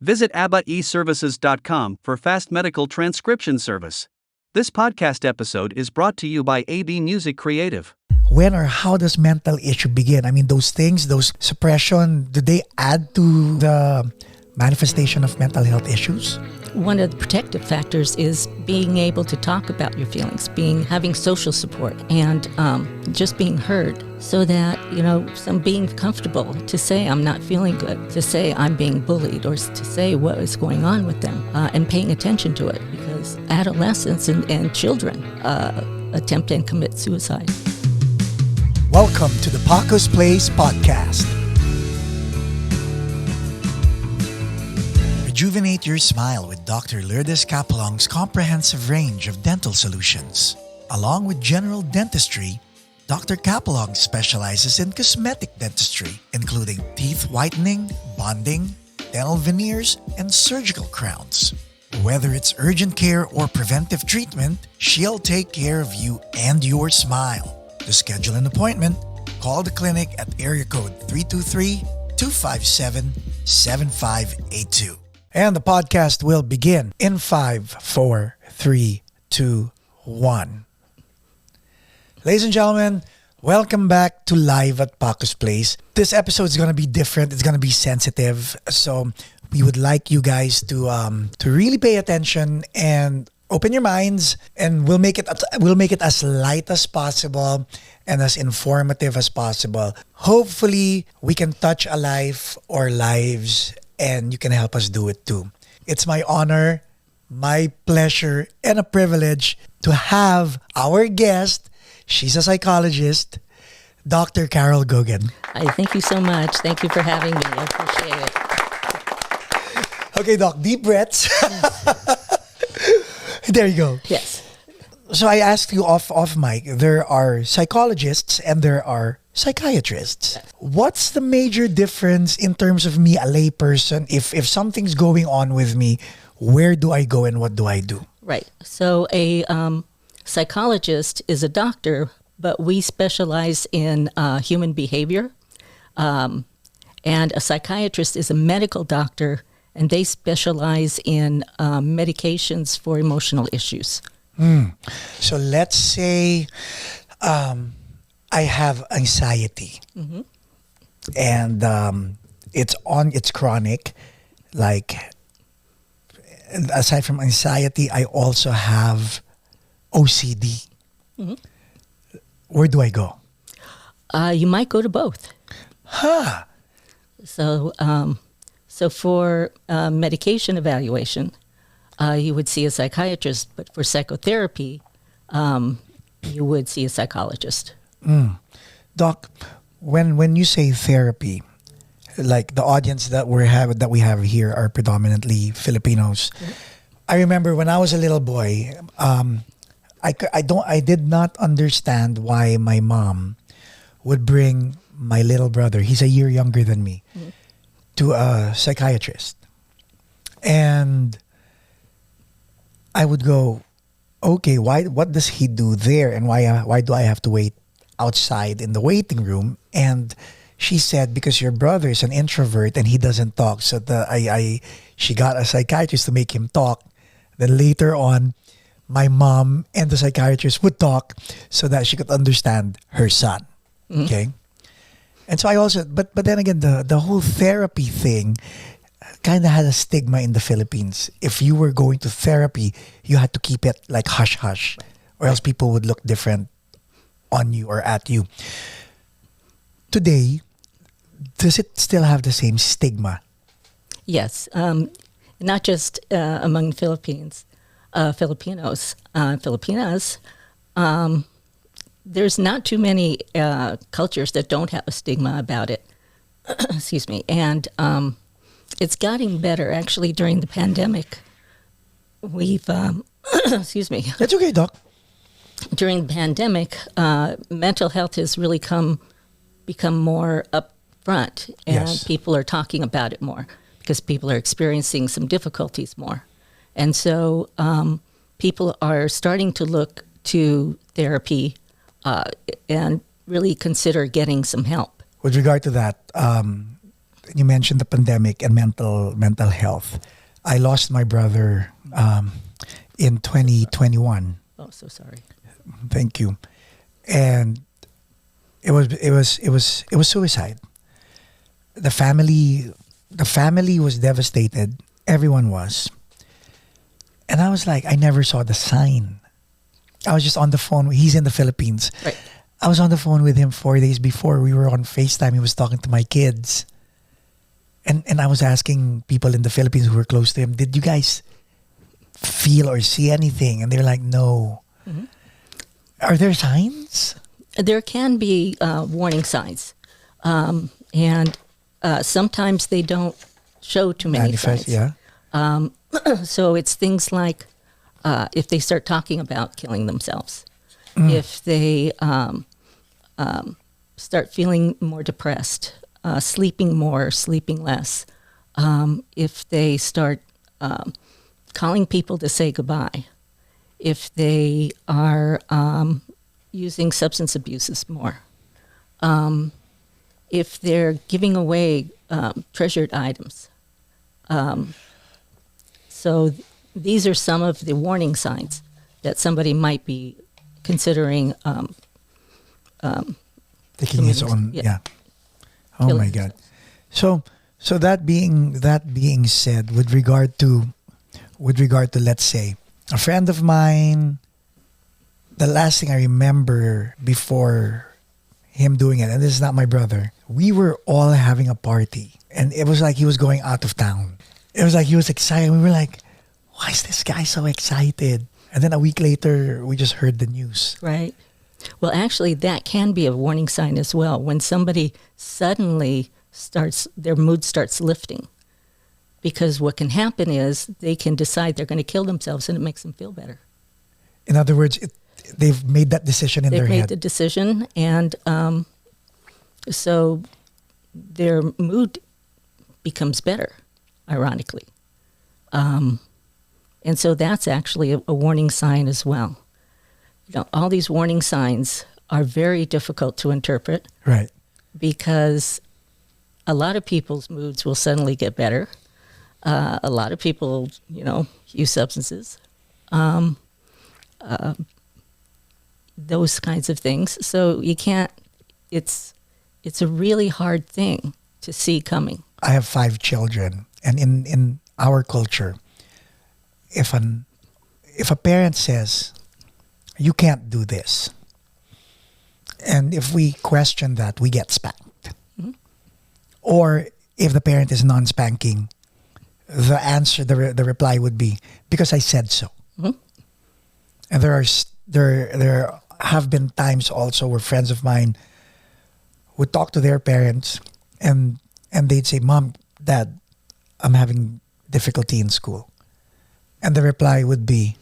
Visit abaeservices.com for fast medical transcription service. This podcast episode is brought to you by AB Music Creative. When or how does mental issue begin? I mean, those things, those suppression, do they add to the manifestation of mental health issues? One of the protective factors is being able to talk about your feelings, having social support, and just being heard, so that some being comfortable to say I'm not feeling good, to say I'm being bullied, or to say what is going on with them, and paying attention to it, because adolescents and children attempt and commit suicide. Welcome to the Paco's Place podcast. Rejuvenate your smile with Dr. Lourdes Capelong's comprehensive range of dental solutions. Along with general dentistry, Dr. Capelong specializes in cosmetic dentistry, including teeth whitening, bonding, dental veneers, and surgical crowns. Whether it's urgent care or preventive treatment, she'll take care of you and your smile. To schedule an appointment, call the clinic at area code 323-257-7582. And the podcast will begin in 5, 4, 3, 2, 1. Ladies and gentlemen, welcome back to Live at Paco's Place. This episode is going to be different. It's going to be sensitive. So we would like you guys to really pay attention and open your minds, and we'll make it as light as possible and as informative as possible. Hopefully, we can touch a life or lives, and you can help us do it too. It's my honor, my pleasure, and a privilege to have our guest. She's a psychologist, Dr. Carole Goguen. Thank you so much. Thank you for having me. I appreciate it. Okay, Doc, deep breaths. There you go. Yes. So I asked you off mic, there are psychologists and there are psychiatrists. What's the major difference in terms of me, a layperson? If something's going on with me, where do I go and what do I do? Right. So a psychologist is a doctor, but we specialize in human behavior. And a psychiatrist is a medical doctor, and they specialize in medications for emotional issues. So let's say I have anxiety, and it's chronic. Like, aside from anxiety, I also have OCD. Where do I go? You might go to both. Huh. So for medication evaluation, you would see a psychiatrist, but for psychotherapy, you would see a psychologist. Doc, when you say therapy, like the audience that we have here are predominantly Filipinos. I remember when I was a little boy, I did not understand why my mom would bring my little brother. He's a year younger than me. To a psychiatrist. And I would go, okay, what does he do there? And why do I have to wait outside in the waiting room? And she said, because your brother is an introvert and he doesn't talk. So she got a psychiatrist to make him talk. Then later on, my mom and the psychiatrist would talk so that she could understand her son. Okay? And so I also, but then again, the whole therapy thing kind of had a stigma in the Philippines. If you were going to therapy, you had to keep it like hush-hush, or else people would look different on you or at you. Today, does it still have the same stigma? Yes, not just among Filipinos, Filipinas. There's not too many cultures that don't have a stigma about it. Excuse me. And it's getting better. Actually, during the pandemic, we've... excuse me. That's okay, Doc. During the pandemic, mental health has really become more upfront, and people are talking about it more because people are experiencing some difficulties more. And so people are starting to look to therapy and really consider getting some help. With regard to that, you mentioned the pandemic and mental health. I lost my brother in 2021. Oh, so sorry. Thank you. And it was suicide. The family was devastated. Everyone was. And I was like, I never saw the sign. I was just on the phone. He's in the Philippines. Right. I was on the phone with him 4 days before. We were on FaceTime. He was talking to my kids. And I was asking people in the Philippines who were close to him, did you guys feel or see anything? And they're like, no. Mm-hmm. Are there signs? There can be warning signs. And sometimes they don't show too many Manifest, signs. yeah. So it's things like if they start talking about killing themselves, if they start feeling more depressed, sleeping more, sleeping less, if they start calling people to say goodbye, if they are using substance abuses more, if they're giving away treasured items. So these are some of the warning signs that somebody might be considering Taking his own, yeah. Oh Killing my God. So that being said, with regard to let's say a friend of mine, the last thing I remember before him doing it, and this is not my brother, we were all having a party, and it was like he was going out of town. It was like he was excited. We were like, why is this guy so excited? And then a week later, we just heard the news. Right. Well, actually, that can be a warning sign as well. When somebody suddenly their mood starts lifting. Because what can happen is they can decide they're going to kill themselves and it makes them feel better. In other words, they've made that decision in their head. They've made the decision, and so their mood becomes better, ironically. And so that's actually a warning sign as well. You know, all these warning signs are very difficult to interpret. Right. Because a lot of people's moods will suddenly get better. A lot of people, use substances. Those kinds of things. So you can't, it's a really hard thing to see coming. I have 5 children, and in our culture, if a parent says, you can't do this, and if we question that, we get spanked. Mm-hmm. Or if the parent is non-spanking, the answer, the reply would be, because I said so. Mm-hmm. And there have been times also where friends of mine would talk to their parents, and they'd say, Mom, Dad, I'm having difficulty in school. And the reply would be,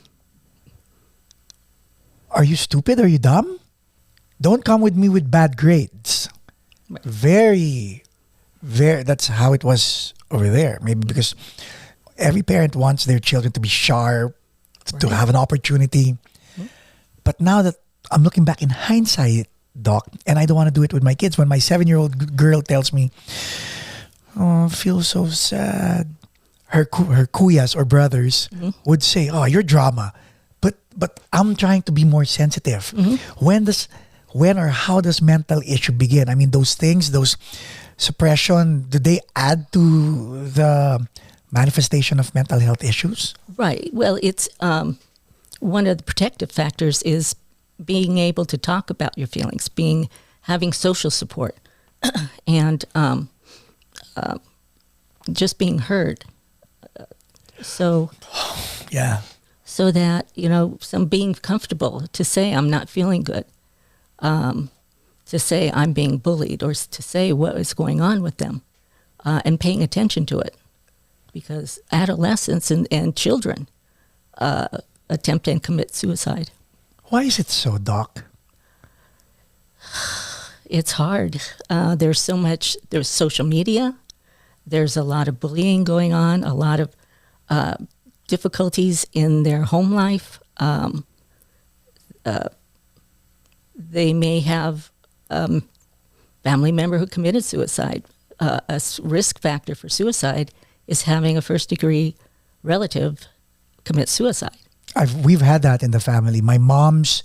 are you stupid? Are you dumb? Don't come with me with bad grades. Right. Very, that's how it was over there. Maybe because every parent wants their children to be sharp, right, to have an opportunity. Mm-hmm. But now that I'm looking back in hindsight, Doc, and I don't want to do it with my kids, when my 7-year-old girl tells me, oh, I feel so sad, her kuyas or brothers, mm-hmm, would say, oh, you're drama. But I'm trying to be more sensitive. Mm-hmm. When or how does mental issue begin? I mean, those things, those suppression, do they add to the manifestation of mental health issues? Right. Well, it's one of the protective factors is being able to talk about your feelings, having social support, and just being heard. So, yeah. So that, some being comfortable to say I'm not feeling good, to say I'm being bullied, or to say what is going on with them, and paying attention to it. Because adolescents and children attempt and commit suicide. Why is it so, Doc? It's hard. There's social media. There's a lot of bullying going on, a lot of difficulties in their home life. They may have a family member who committed suicide. risk factor for suicide is having a first-degree relative commit suicide. We've had that in the family. My mom's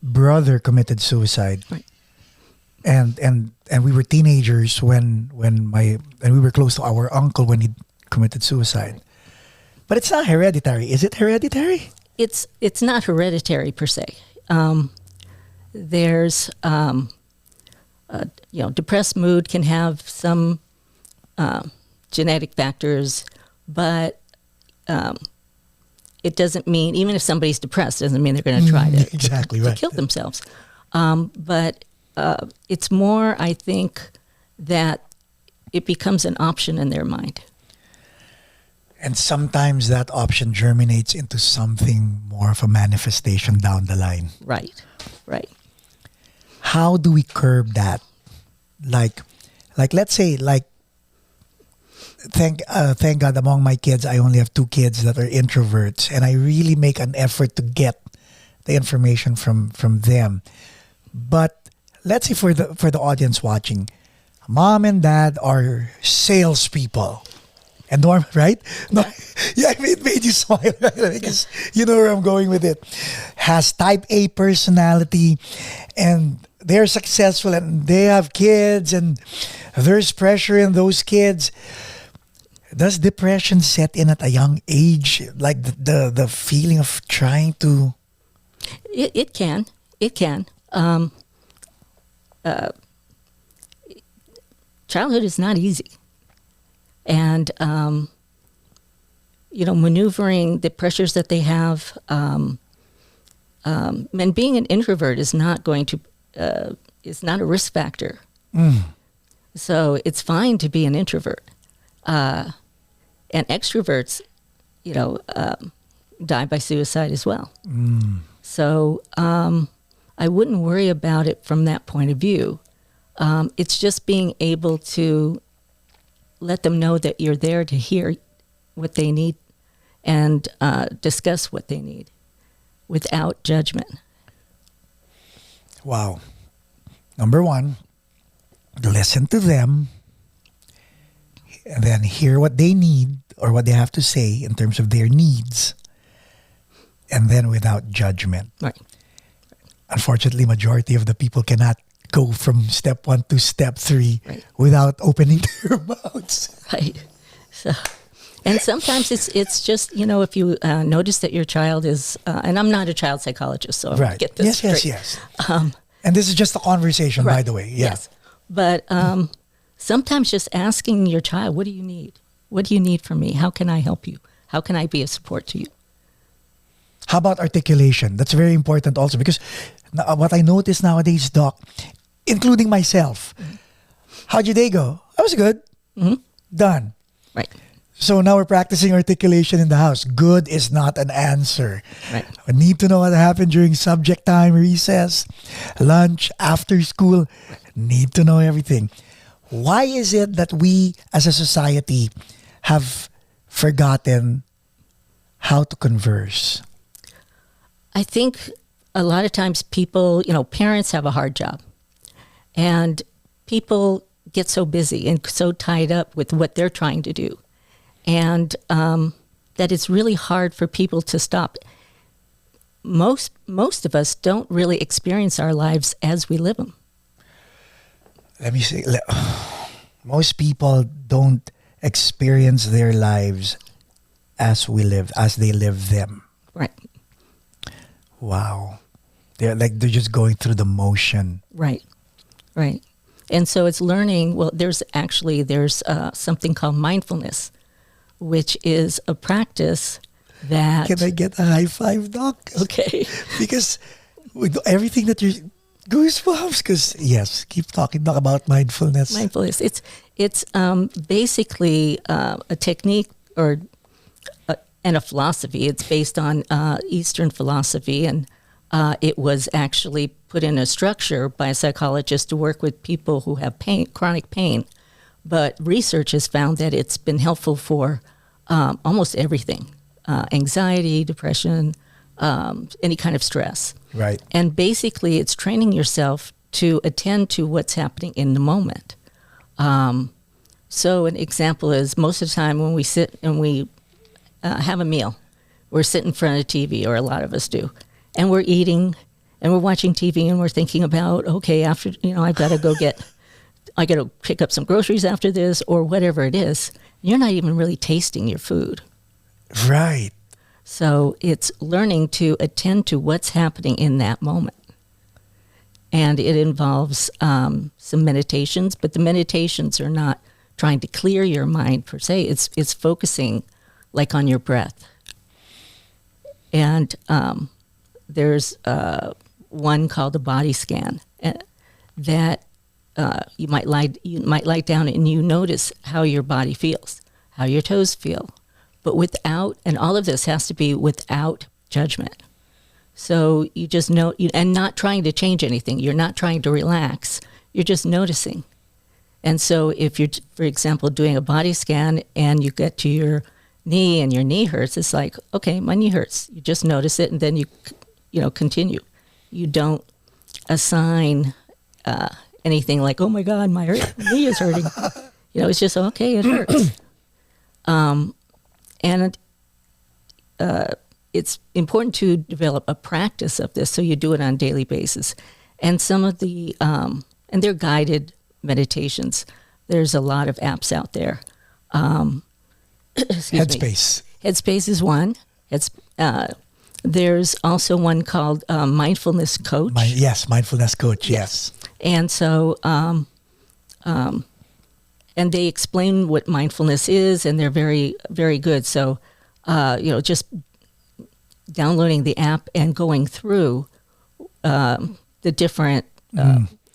brother committed suicide. Right. And we were teenagers when we were close to our uncle when he committed suicide. But it's not hereditary. Is it hereditary? It's not hereditary per se. There's depressed mood can have some genetic factors, but it doesn't mean, even if somebody's depressed, doesn't mean they're going to try to kill themselves. But it's more, I think, that it becomes an option in their mind. And sometimes that option germinates into something more of a manifestation down the line. Right. How do we curb that? Like let's say, thank God among my kids, I only have 2 kids that are introverts, and I really make an effort to get the information from them. But let's say for the audience watching, mom and dad are salespeople. And Norm, right? No, yeah, it made you smile, right? Because you know where I'm going with it. Has type A personality, and they're successful, and they have kids, and there's pressure in those kids. Does depression set in at a young age? Like the feeling of trying to... It can. Childhood is not easy. And, maneuvering the pressures that they have, and being an introvert is not is not a risk factor. So it's fine to be an introvert. And extroverts, die by suicide as well. So I wouldn't worry about it from that point of view. It's just being able to let them know that you're there to hear what they need and discuss what they need without judgment. Wow. Number 1, listen to them and then hear what they need or what they have to say in terms of their needs, and then without judgment. Right. Unfortunately, majority of the people cannot go from step 1 to step 3 without opening their mouths. Right. So, and sometimes it's just, if you notice that your child is, and I'm not a child psychologist, so I get this straight. Yes. And this is just a conversation, by the way. Yeah. Yes. But sometimes just asking your child, what do you need? What do you need from me? How can I help you? How can I be a support to you? How about articulation? That's very important also, because what I notice nowadays, Doc, including myself, how'd your day go? I was good. Done. Right. So now we're practicing articulation in the house. Good is not an answer. Right. I need to know what happened during subject time, recess, lunch, after school. Need to know everything. Why is it that we as a society have forgotten how to converse? I think a lot of times people, parents have a hard job, and people get so busy and so tied up with what they're trying to do, and that it's really hard for people to stop. Most of us don't really experience our lives as we live them. Let me say, most people don't experience their lives as they live them. Right. Wow. They're just going through the motion. Right. And so it's learning, there's something called mindfulness, which is a practice that... Can I get a high five, Doc? Okay. Because with everything that you're... Goosebumps, because yes, keep talking about mindfulness. Mindfulness. It's basically a technique and a philosophy. It's based on Eastern philosophy, and it was actually put in a structure by a psychologist to work with people who have chronic pain. But research has found that it's been helpful for almost everything: anxiety, depression, any kind of stress. Right. And basically, it's training yourself to attend to what's happening in the moment. So an example is most of the time when we sit and we have a meal, we're sitting in front of TV, or a lot of us do, and we're eating and we're watching TV and we're thinking about, okay, after, I've got to I got to pick up some groceries after this, or whatever it is. You're not even really tasting your food. Right. So it's learning to attend to what's happening in that moment. And it involves some meditations, but the meditations are not trying to clear your mind per se. It's focusing like on your breath. And there's one called a body scan that you might lie down and you notice how your body feels, how your toes feel, but and all of this has to be without judgment. So you just know, and not trying to change anything. You're not trying to relax. You're just noticing. And so if you're, for example, doing a body scan and you get to your knee and your knee hurts, it's like, okay, my knee hurts. You just notice it and then you continue. You don't assign anything like, oh my God, my knee is hurting. It's just, okay, it hurts. And it's important to develop a practice of this, so you do it on a daily basis. And some of the, and they're guided meditations. There's a lot of apps out there. Headspace. Headspace is one. There's also one called Mindfulness Coach. Mindfulness Coach, yes. And so, and they explain what mindfulness is, and they're very, very good. So, just downloading the app and going through the different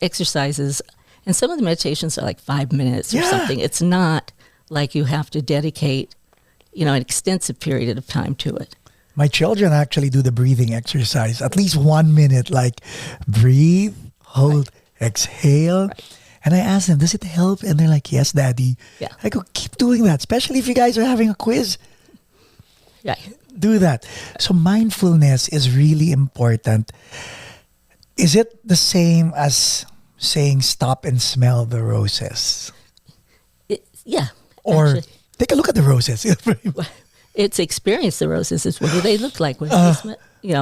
exercises. And some of the meditations are like 5 minutes or something. It's not like you have to dedicate, an extensive period of time to it. My children actually do the breathing exercise, at least 1 minute, like breathe, hold, exhale. Right. And I ask them, does it help? And they're like, yes, Daddy. Yeah. I go, keep doing that, especially if you guys are having a quiz. Yeah. Do that. So mindfulness is really important. Is it the same as saying stop and smell the roses? Yeah. Or actually, take a look at the roses. It's experience the roses. It's what do they look like? What do they smell?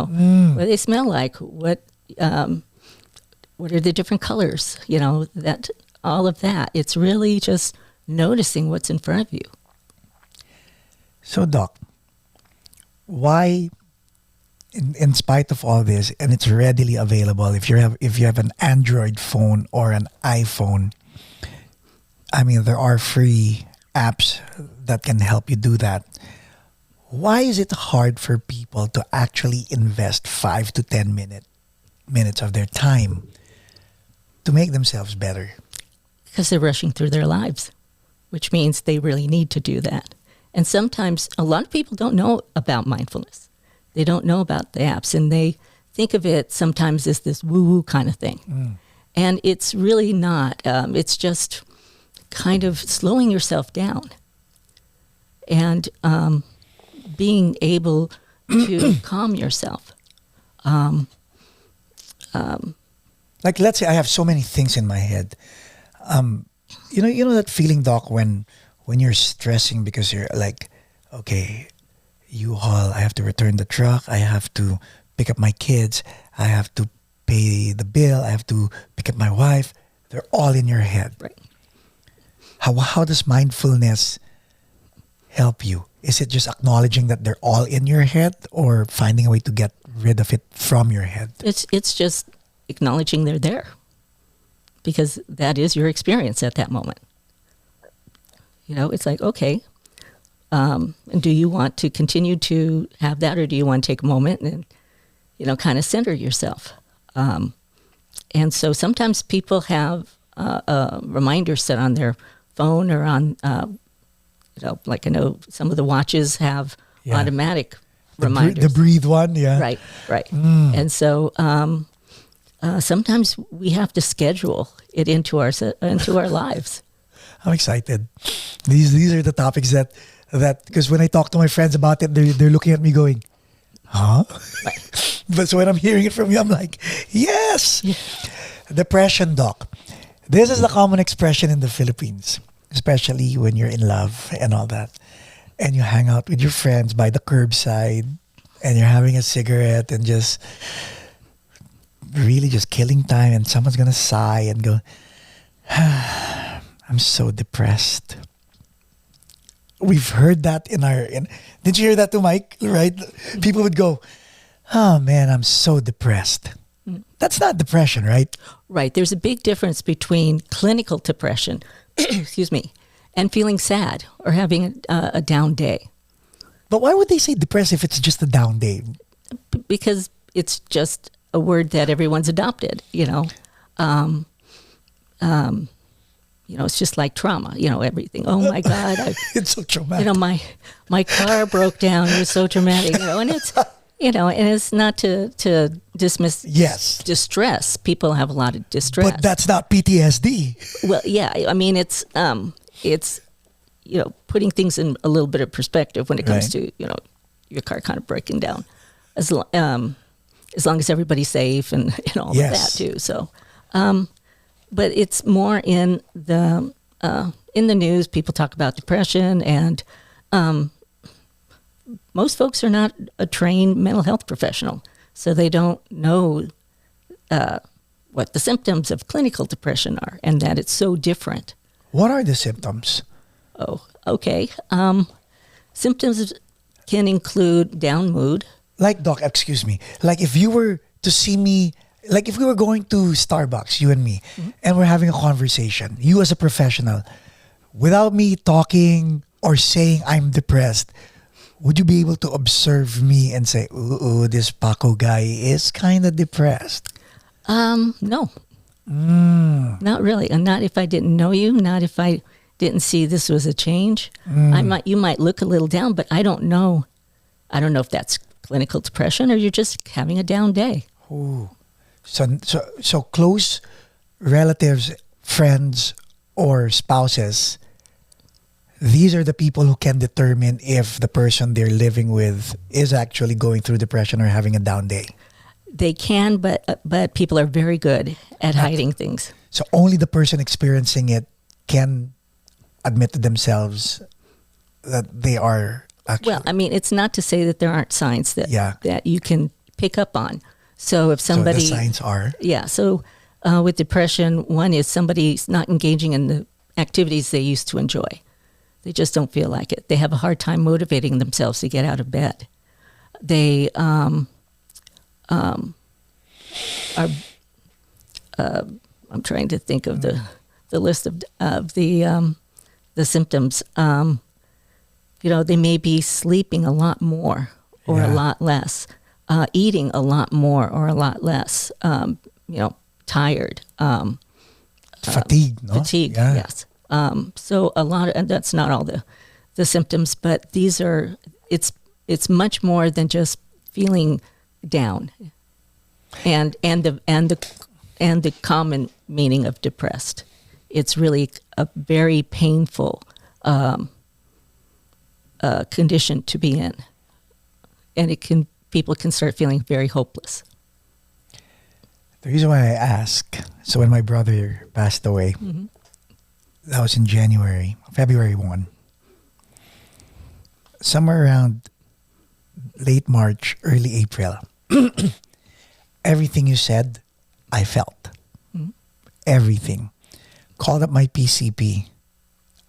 What do they smell like? What are the different colors? That all of that. It's really just noticing what's in front of you. So, Doc, why, in spite of all this, and it's readily available if you have an Android phone or an iPhone, I mean, there are free apps that can help you do that. Why is it hard for people to actually invest 5 to 10 minutes of their time to make themselves better? Because they're rushing through their lives, which means they really need to do that. And sometimes a lot of people don't know about mindfulness. They don't know about the apps, and they think of it sometimes as this woo-woo kind of thing. And it's really not. It's just kind of slowing yourself down and being able to calm yourself. Like, let's say I have so many things in my head. You know that feeling, Doc, when you're stressing because you're like, okay, U-Haul, I have to return the truck, I have to pick up my kids, I have to pay the bill, I have to pick up my wife. They're all in your head. Right. How does mindfulness help you? Is it just acknowledging that they're all in your head, or finding a way to get rid of it from your head? It's just acknowledging they're there, because that is your experience at that moment. It's like, okay, and do you want to continue to have that, or do you want to take a moment and, kind of center yourself? And so sometimes people have a reminder set on their phone or on, like I know some of the watches have automatic reminders. The breathe one, yeah. Right. And so sometimes we have to schedule it into our lives. I'm excited. These are the topics that because when I talk to my friends about it, they're looking at me going, huh? Right. But so when I'm hearing it from you, I'm like, yes. Yeah. Depression, Doc. This is the common expression in the Philippines. especially when you're in love and all that, and you hang out with your friends by the curbside, and you're having a cigarette and just really just killing time, and someone's gonna sigh and go, I'm so depressed. We've heard that did you hear that to Mike, right? People would go, oh man, I'm so depressed. That's not depression, right? Right. There's a big difference between clinical depression, excuse me, and feeling sad or having a down day. But why would they say depressed if it's just a down day? Because it's just a word that everyone's adopted, it's just like trauma, everything. Oh my God. It's so traumatic. My car broke down. It was so traumatic, and it's, and it's not to dismiss distress. People have a lot of distress. But that's not PTSD. Well, yeah. I mean, it's putting things in a little bit of perspective when it comes to, your car kind of breaking down. As long as everybody's safe and all of that too. So, but it's more in the news. People talk about depression, and most folks are not a trained mental health professional, so they don't know what the symptoms of clinical depression are, and that it's so different. What are the symptoms? Oh, okay. Symptoms can include down mood. Like, Doc, excuse me. Like, if you were to see me, like if we were going to Starbucks, you and me, and we're having a conversation, you as a professional, without me talking or saying I'm depressed, would you be able to observe me and say, ooh, this Paco guy is kind of depressed? No. Not really. And not if I didn't know you, not if I didn't see this was a change. You might look a little down, but I don't know. I don't know if that's clinical depression or you're just having a down day. Ooh. So close relatives, friends, or spouses, these are the people who can determine if the person they're living with is actually going through depression or having a down day. They can, but people are very good at hiding things. So only the person experiencing it can admit to themselves that they are actually... Well, I mean, it's not to say that there aren't signs that you can pick up on. So if somebody... So the signs are? Yeah. So with depression, one is somebody's not engaging in the activities they used to enjoy. They just don't feel like it. They have a hard time motivating themselves to get out of bed. They are... I'm trying to think of the list of the symptoms. They may be sleeping a lot more or a lot less, eating a lot more or a lot less, tired. Fatigue, no? Fatigue, yes. So a lot of, and that's not all the symptoms, but these are, it's much more than just feeling down and the common meaning of depressed. It's really a very painful condition to be in, and people can start feeling very hopeless. The reason why I ask, so when my brother passed away, that was in February 1. Somewhere around late March, early April, everything you said, I felt. Everything. Called up my PCP.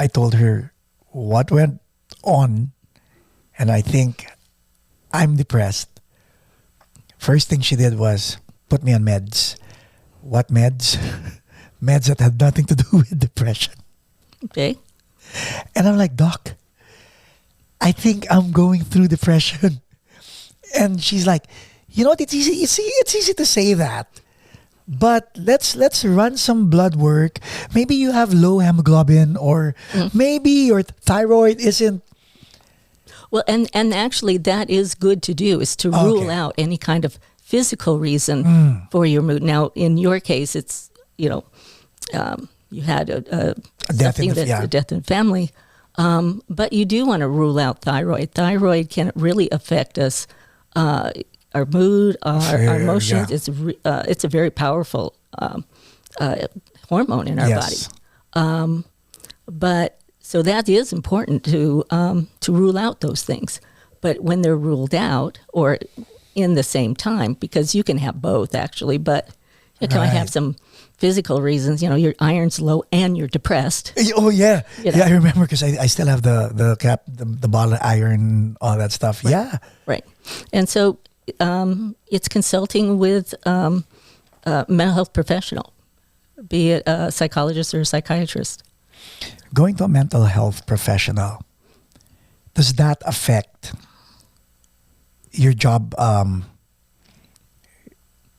I told her what went on, and I think I'm depressed. First thing she did was put me on meds. What meds? Meds that had nothing to do with depression. Okay. And I'm like, Doc, I think I'm going through depression. And she's like, you know what? It's easy to say that. But let's run some blood work. Maybe you have low hemoglobin, or maybe your thyroid isn't. Well, and actually that is good to do, is to rule out any kind of physical reason for your mood. Now, in your case, it's, you had a death in the family. But you do want to rule out thyroid. Thyroid can really affect us, our mood, our emotions. Yeah. It's a very powerful hormone in our body. But so that is important to rule out those things. But when they're ruled out or in the same time, because you can have both actually, but you can have some physical reasons. Your iron's low and you're depressed. Oh yeah, yeah. I remember because I still have the cap, the bottle of iron, all that stuff. Right. Yeah, right. And so it's consulting with a mental health professional, be it a psychologist or a psychiatrist. Going to a mental health professional, does that affect your job?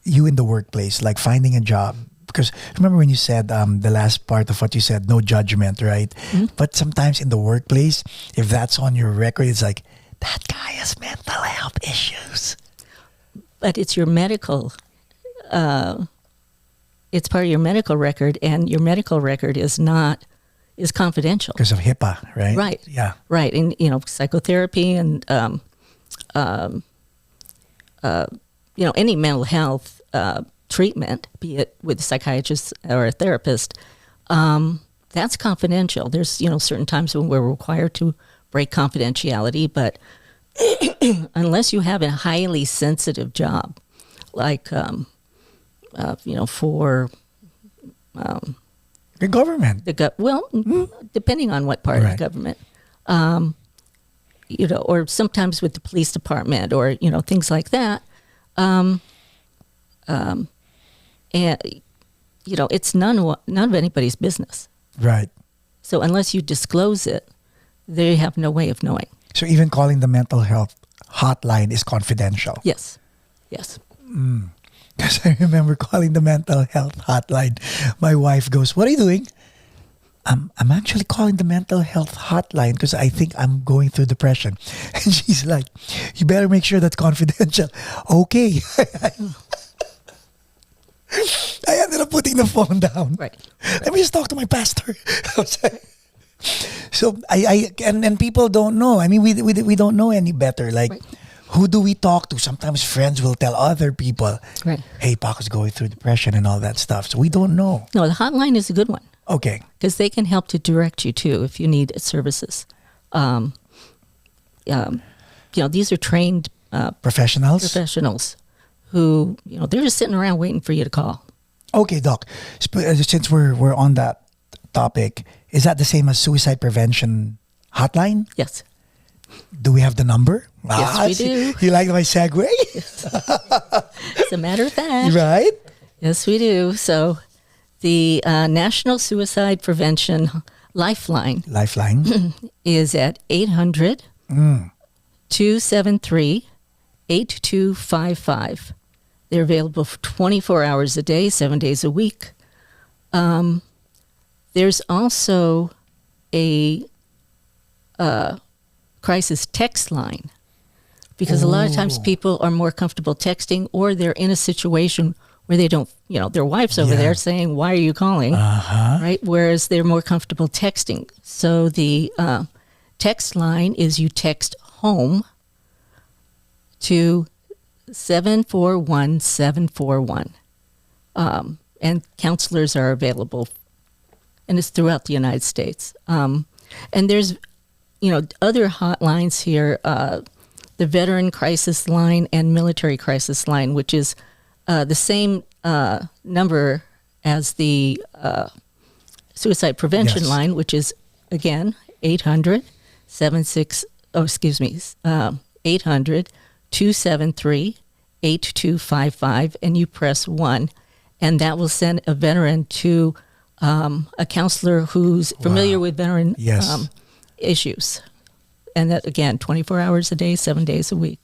You in the workplace, like finding a job? Because remember when you said the last part of what you said, no judgment, right? Mm-hmm. But sometimes in the workplace, if that's on your record, it's like, that guy has mental health issues. But it's your medical, it's part of your medical record, and your medical record is confidential. Because of HIPAA, right? Right. Yeah. Right. And, psychotherapy and, any mental health treatment, be it with a psychiatrist or a therapist, that's confidential. There's, certain times when we're required to break confidentiality, but unless you have a highly sensitive job, like, for the government. Depending on what part of the government, or sometimes with the police department or, things like that. And it's none of anybody's business. Right. So unless you disclose it, they have no way of knowing. So even calling the mental health hotline is confidential. Yes. Yes. Because I remember calling the mental health hotline. My wife goes, "What are you doing?" I'm actually calling the mental health hotline because I think I'm going through depression. And she's like, "You better make sure that's confidential." Okay. I ended up putting the phone down. Right. Let me just talk to my pastor. So and people don't know. I mean, we don't know any better. Like, who do we talk to? Sometimes friends will tell other people, right, "Hey, Paco's going through depression," and all that stuff. So we don't know. No, the hotline is a good one. Okay. Because they can help to direct you too if you need services. These are trained professionals who, they're just sitting around waiting for you to call. Okay, Doc. Since we're on that topic, is that the same as suicide prevention hotline? Yes. Do we have the number? Yes, we do. You like my segue? As a matter of fact. Right? Yes, we do. So the National Suicide Prevention Lifeline is at 800-273-8255. They're available for 24 hours a day, 7 days a week. There's also a crisis text line, because a lot of times people are more comfortable texting, or they're in a situation where they don't, their wife's over there saying, "Why are you calling?" Right? Whereas they're more comfortable texting. So the text line is, you text home to 741-741. And counselors are available, and it's throughout the United States. And there's, other hotlines here, the Veteran Crisis Line and Military Crisis Line, which is the same number as the Suicide Prevention Line, which is, again, 800-273-8255, and you press 1, and that will send a veteran to a counselor who's familiar with veteran issues. And that, again, 24 hours a day, 7 days a week.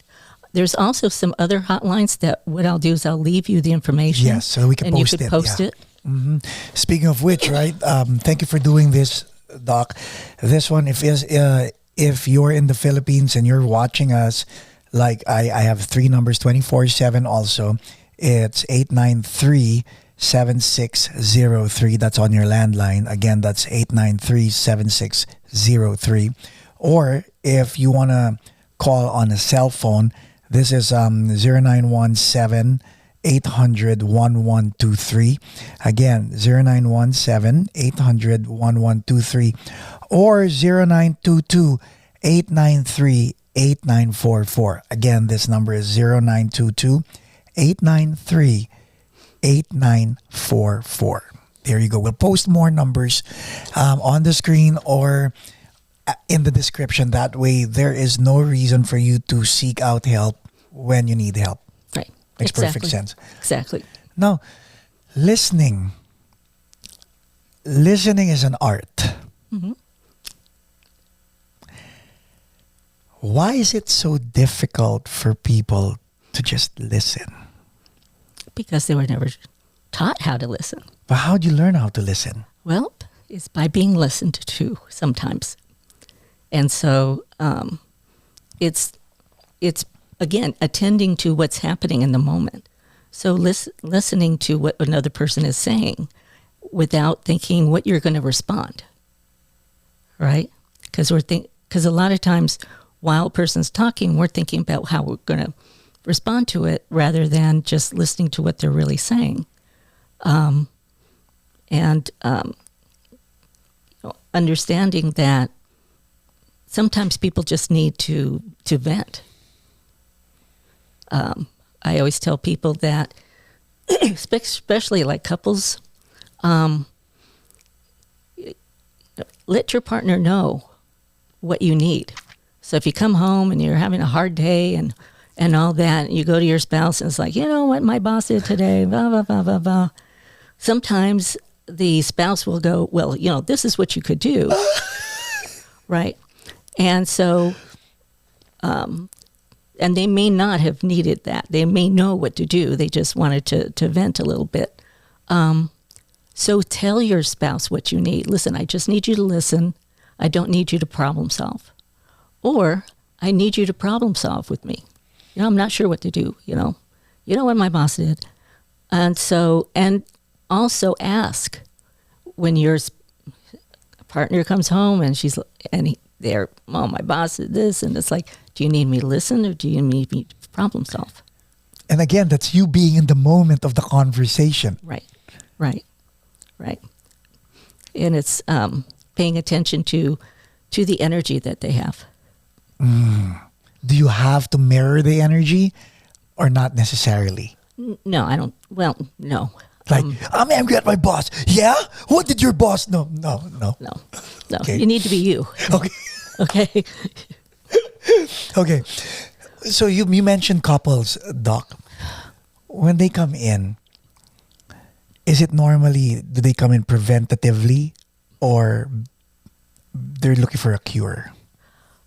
There's also some other hotlines that what I'll do is I'll leave you the information. Yes, so we can post it. And you can post it. Mm-hmm. Speaking of which, right, thank you for doing this, Doc. This one, if you're in the Philippines and you're watching us, like I have 3 numbers, 24/7 also. It's 893-7603. That's on your landline. Again, that's 893-7603. Or if you want to call on a cell phone, this is 0917 0917-800-1123. Again, 0917-800-1123 or 0922-893-8944. Again, this number is 0922-893-8944. There you go. We'll post more numbers on the screen or in the description. That way, there is no reason for you to seek out help when you need help. Right. Makes perfect sense. Exactly. Now, listening. Listening is an art. Mm-hmm. Why is it so difficult for people to just listen? Because they were never taught how to listen. But how do you learn how to listen? Well, it's by being listened to sometimes. And so it's again, attending to what's happening in the moment. So listening to what another person is saying without thinking what you're going to respond, right? Because a lot of times while a person's talking, we're thinking about how we're going to respond to it rather than just listening to what they're really saying. Understanding that sometimes people just need to vent. I always tell people that, especially like couples, let your partner know what you need. So if you come home and you're having a hard day and all that, and you go to your spouse and it's like, you know what my boss did today, blah, blah, blah, blah, blah. Sometimes the spouse will go, well, this is what you could do. Right. And so, and they may not have needed that. They may know what to do. They just wanted to vent a little bit. So tell your spouse what you need. Listen, I just need you to listen. I don't need you to problem solve. Or I need you to problem solve with me. I'm not sure what to do, You know what my boss did. And also ask when your partner comes home and my boss did this, and it's like, do you need me to listen or do you need me to problem solve? And again, that's you being in the moment of the conversation. Right. And it's paying attention to the energy that they have. Do you have to mirror the energy or not necessarily? No, I don't. Well, no. Like, I'm angry at my boss. Yeah? What did your boss know? No. Okay. You need to be you. Okay. Okay. Okay. So you mentioned couples, Doc. When they come in, is it normally, do they come in preventatively or they're looking for a cure?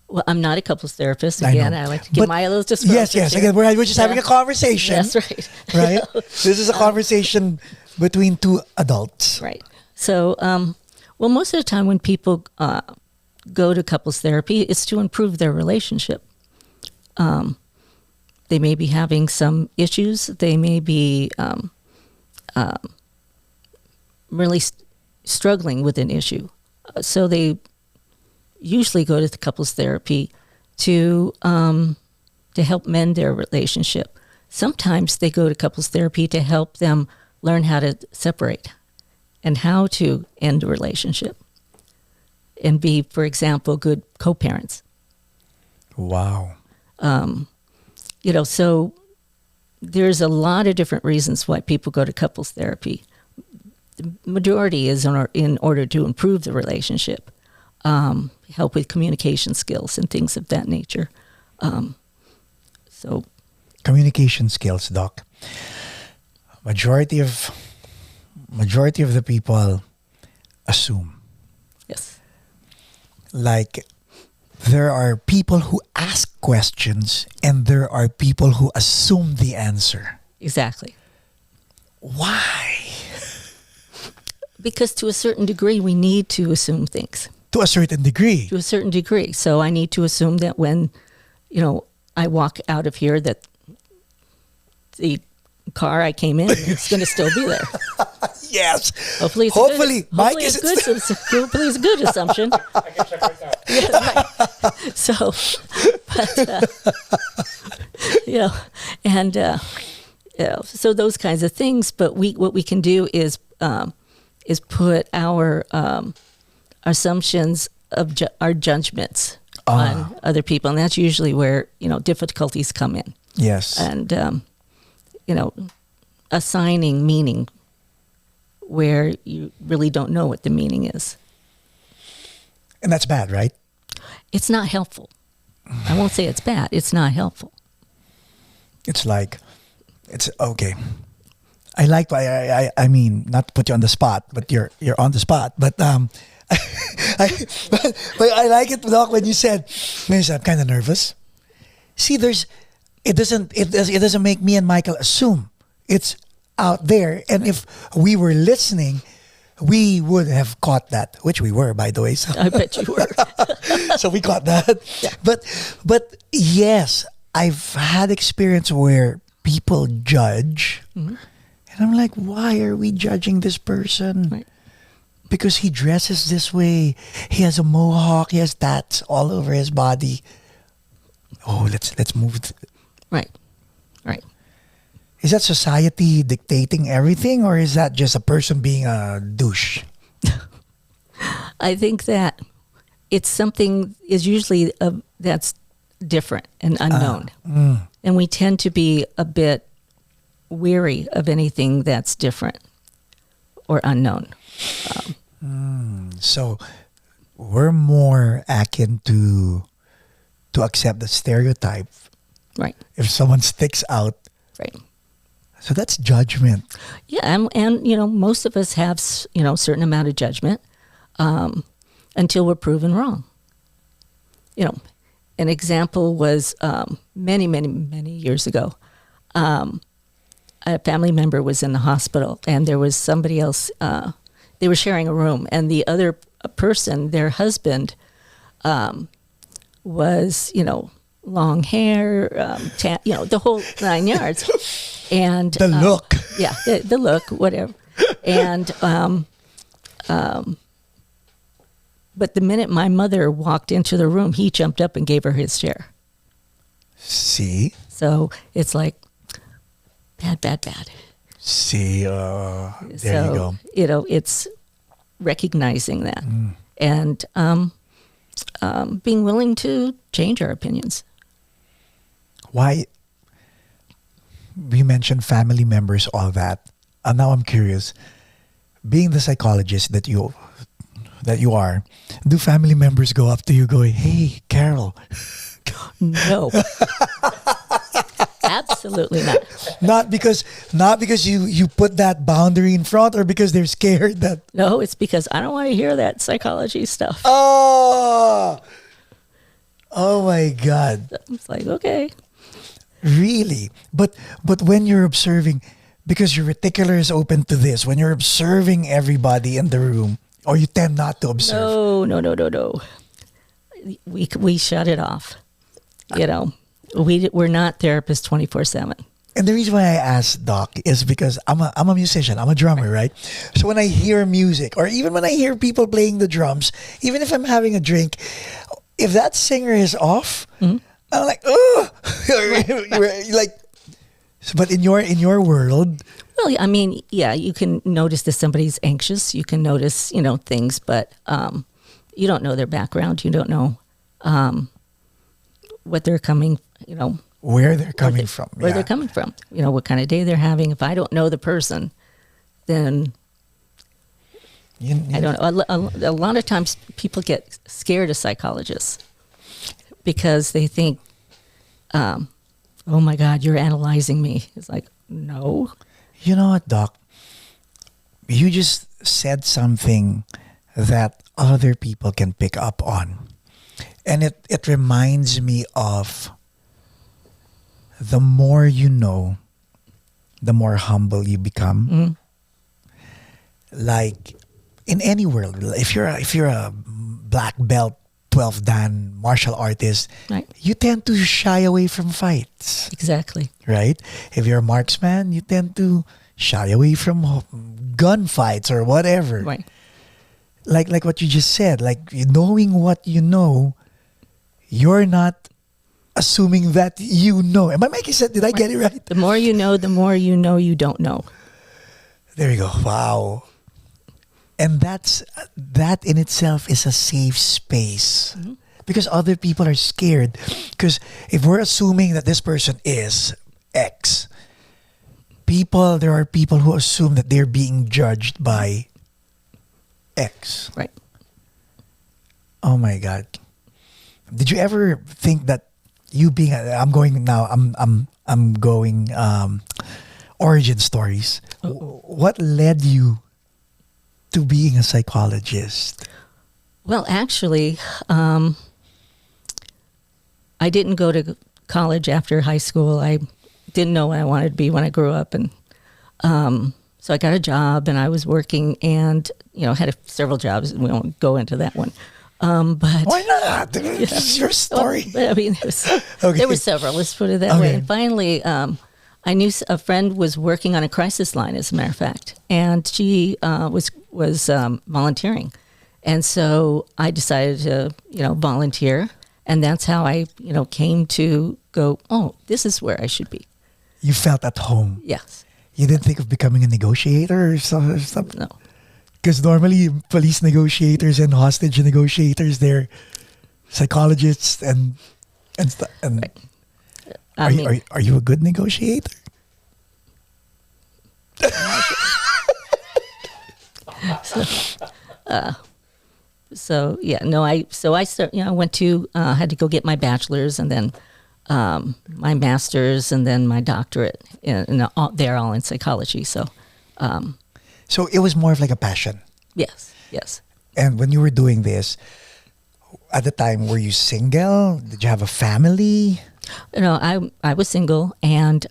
Well, I'm not a couples therapist. Again, I like to give my little disclosures. Yes. Again, we're just having a conversation. That's right. Right? This is a conversation between two adults. Right. So, well, most of the time when people go to couples therapy, it's to improve their relationship. They may be having some issues. They may be really struggling with an issue. So they usually go to the couples therapy to help mend their relationship. Sometimes they go to couples therapy to help them learn how to separate and how to end a relationship and be, for example, good co-parents. Wow. So there's a lot of different reasons why people go to couples therapy. The majority is in order to improve the relationship. Help with communication skills and things of that nature. Communication skills, Doc. Majority of the people assume. Yes. Like, there are people who ask questions and there are people who assume the answer. Exactly. Why? Because to a certain degree, we need to assume things. To a certain degree. To a certain degree. So I need to assume that when, I walk out of here, that the car I came in is going to still be there. Yes. Hopefully it's a good assumption. I can check right now. Yeah, right. So, but, So those kinds of things. But what we can do is put our assumptions of our judgments on other people, and that's usually where difficulties come in. Yes. And assigning meaning where you really don't know what the meaning is. And that's bad, right? It's not helpful. I won't say it's bad. It's not helpful. It's okay. I mean, not to put you on the spot, but you're on the spot. But but I like it, Doc, when you said, I'm kind of nervous. See, it doesn't make me and Michael assume. It's out there, and if we were listening, we would have caught that, which we were, by the way. So. I bet you were. So we caught that. Yeah. But yes, I've had experience where people judge, and I'm like, why are we judging this person? Right. Because he dresses this way. He has a mohawk. He has tats all over his body. Oh, let's move. Right. Is that society dictating everything, or is that just a person being a douche? I think that it's something is usually that's different and unknown. And we tend to be a bit weary of anything that's different or unknown. So we're more akin to accept the stereotype. Right. If someone sticks out. Right. So that's judgment. Yeah, and most of us have certain amount of judgment until we're proven wrong. An example was many years ago. A family member was in the hospital, and there was somebody else. They were sharing a room, and the other person, their husband, was long hair, the whole 9 yards. And the look. Yeah, the look, whatever. And but the minute my mother walked into the room, he jumped up and gave her his share. See? So it's like bad. See, there you go. It's recognizing that and being willing to change our opinions. Why? We mentioned family members, all that. And now I'm curious, being the psychologist that you are, do family members go up to you going, "Hey, Carole"? No. Absolutely not. Not because you put that boundary in front, or because they're scared that. No, it's because I don't want to hear that psychology stuff. Oh my God. It's like, okay. Really? But when you're observing, because your reticular is open to this, when you're observing everybody in the room, or you tend not to observe. No. We shut it off. We're not therapists 24/7. And the reason why I asked, Doc, is because I'm a musician. I'm a drummer, right? So when I hear music, or even when I hear people playing the drums, even if I'm having a drink, if that singer is off, I'm like, oh, like. But in your world, well, I mean, yeah, you can notice that somebody's anxious. You can notice, things, but you don't know their background. You don't know what they're coming, where they're coming from. Where they're coming from. What kind of day they're having. If I don't know the person, then I don't know. A lot of times people get scared of psychologists because they think, oh my God, you're analyzing me. It's like, no. You know what, Doc? You just said something that other people can pick up on. And it reminds me of the more you know, the more humble you become. Like in any world, if you're a black belt 12th Dan martial artist, right, you tend to shy away from fights. Exactly. Right? If you're a marksman, you tend to shy away from gunfights or whatever. Right. Like what you just said, like knowing what you know, you're not assuming that you know. Am I making sense? Did I get it right? The more you know you don't know. There you go. Wow. And that in itself is a safe space. Mm-hmm. Because other people are scared. Because if we're assuming that this person is X, there are people who assume that they're being judged by X. Right. Oh my God. Did you ever think that you being I'm going origin stories. What led you to being a psychologist? Well, actually, I didn't go to college after high school. I didn't know what I wanted to be when I grew up, and so I got a job, and I was working, and had several jobs. We won't go into that one, but why not? This is your story. Well, I mean, there were several. Let's put it that way. And finally, I knew a friend was working on a crisis line, as a matter of fact, and she was volunteering, and so I decided to volunteer, and that's how I came to go. Oh, this is where I should be. You felt at home. Yes. You didn't think of becoming a negotiator or something? No. Because normally police negotiators and hostage negotiators, they're psychologists and stuff. And right. Are you a good negotiator? So yeah, no. I went to had to go get my bachelor's and then my master's and then my doctorate, and they're all in psychology. So it was more of like a passion. Yes. And when you were doing this, at the time, were you single? Did you have a family? No, I was single and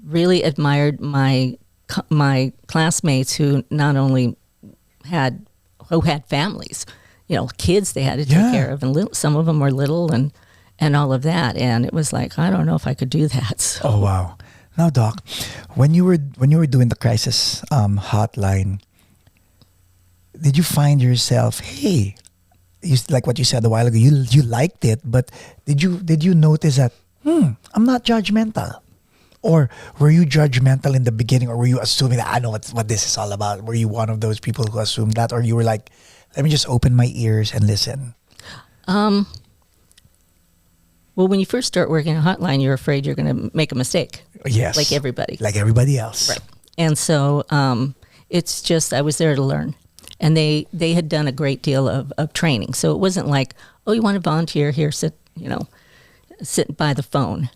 really admired my classmates who not only had families, kids they had to take care of, and some of them were little and all of that, and it was like, I don't know if I could do that. So. Oh wow! Now, Doc, when you were doing the crisis hotline, did you find yourself, hey, like what you said a while ago, you liked it, but did you notice that I'm not judgmental? Or were you judgmental in the beginning, or were you assuming that I know what this is all about? Were you one of those people who assumed that, or you were like, let me just open my ears and listen? Well, when you first start working a hotline, you're afraid you're going to make a mistake. Yes. Like everybody. Like everybody else. Right. And so it's just, I was there to learn. And they had done a great deal of training. So it wasn't like, oh, you want to volunteer here, sit by the phone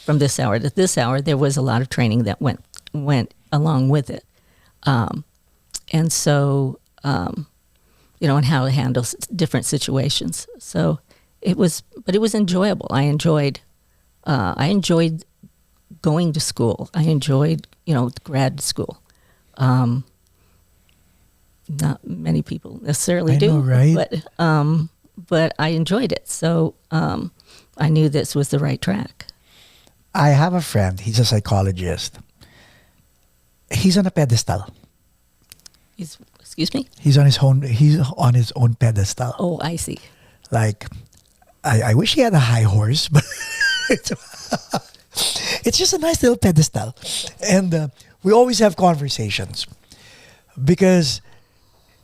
from this hour to this hour. There was a lot of training that went along with it. And so, and how to handle different situations. So it was enjoyable. I enjoyed going to school. I enjoyed, grad school. Not many people necessarily do, know, right? But I enjoyed it. So I knew this was the right track. I have a friend. He's a psychologist. He's on a pedestal. Excuse me? He's on his own pedestal. Oh, I see. Like, I wish he had a high horse, but it's just a nice little pedestal. And we always have conversations because,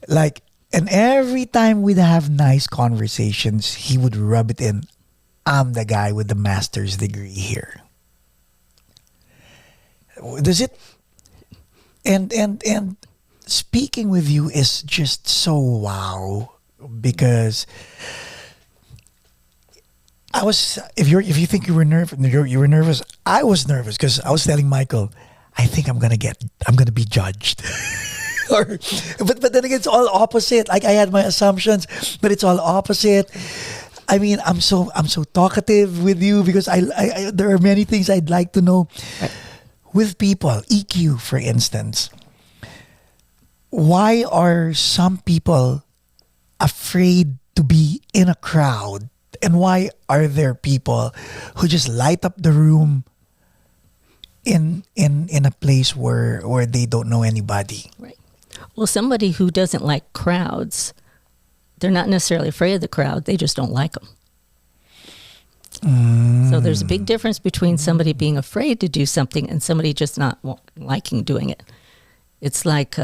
and every time we'd have nice conversations, he would rub it in, I'm the guy with the master's degree here. Does it? And speaking with you is just so wow, because if you think you were nervous, I was nervous because I was telling Michael, I think I'm gonna be judged. But then again, it's all opposite. Like I had my assumptions, but it's all opposite. I mean, I'm so talkative with you because I there are many things I'd like to know. With people, EQ, for instance, why are some people afraid to be in a crowd? And why are there people who just light up the room in a place where they don't know anybody? Right. Well, somebody who doesn't like crowds, they're not necessarily afraid of the crowd. They just don't like them. So there's a big difference between somebody being afraid to do something and somebody just not liking doing it. It's like,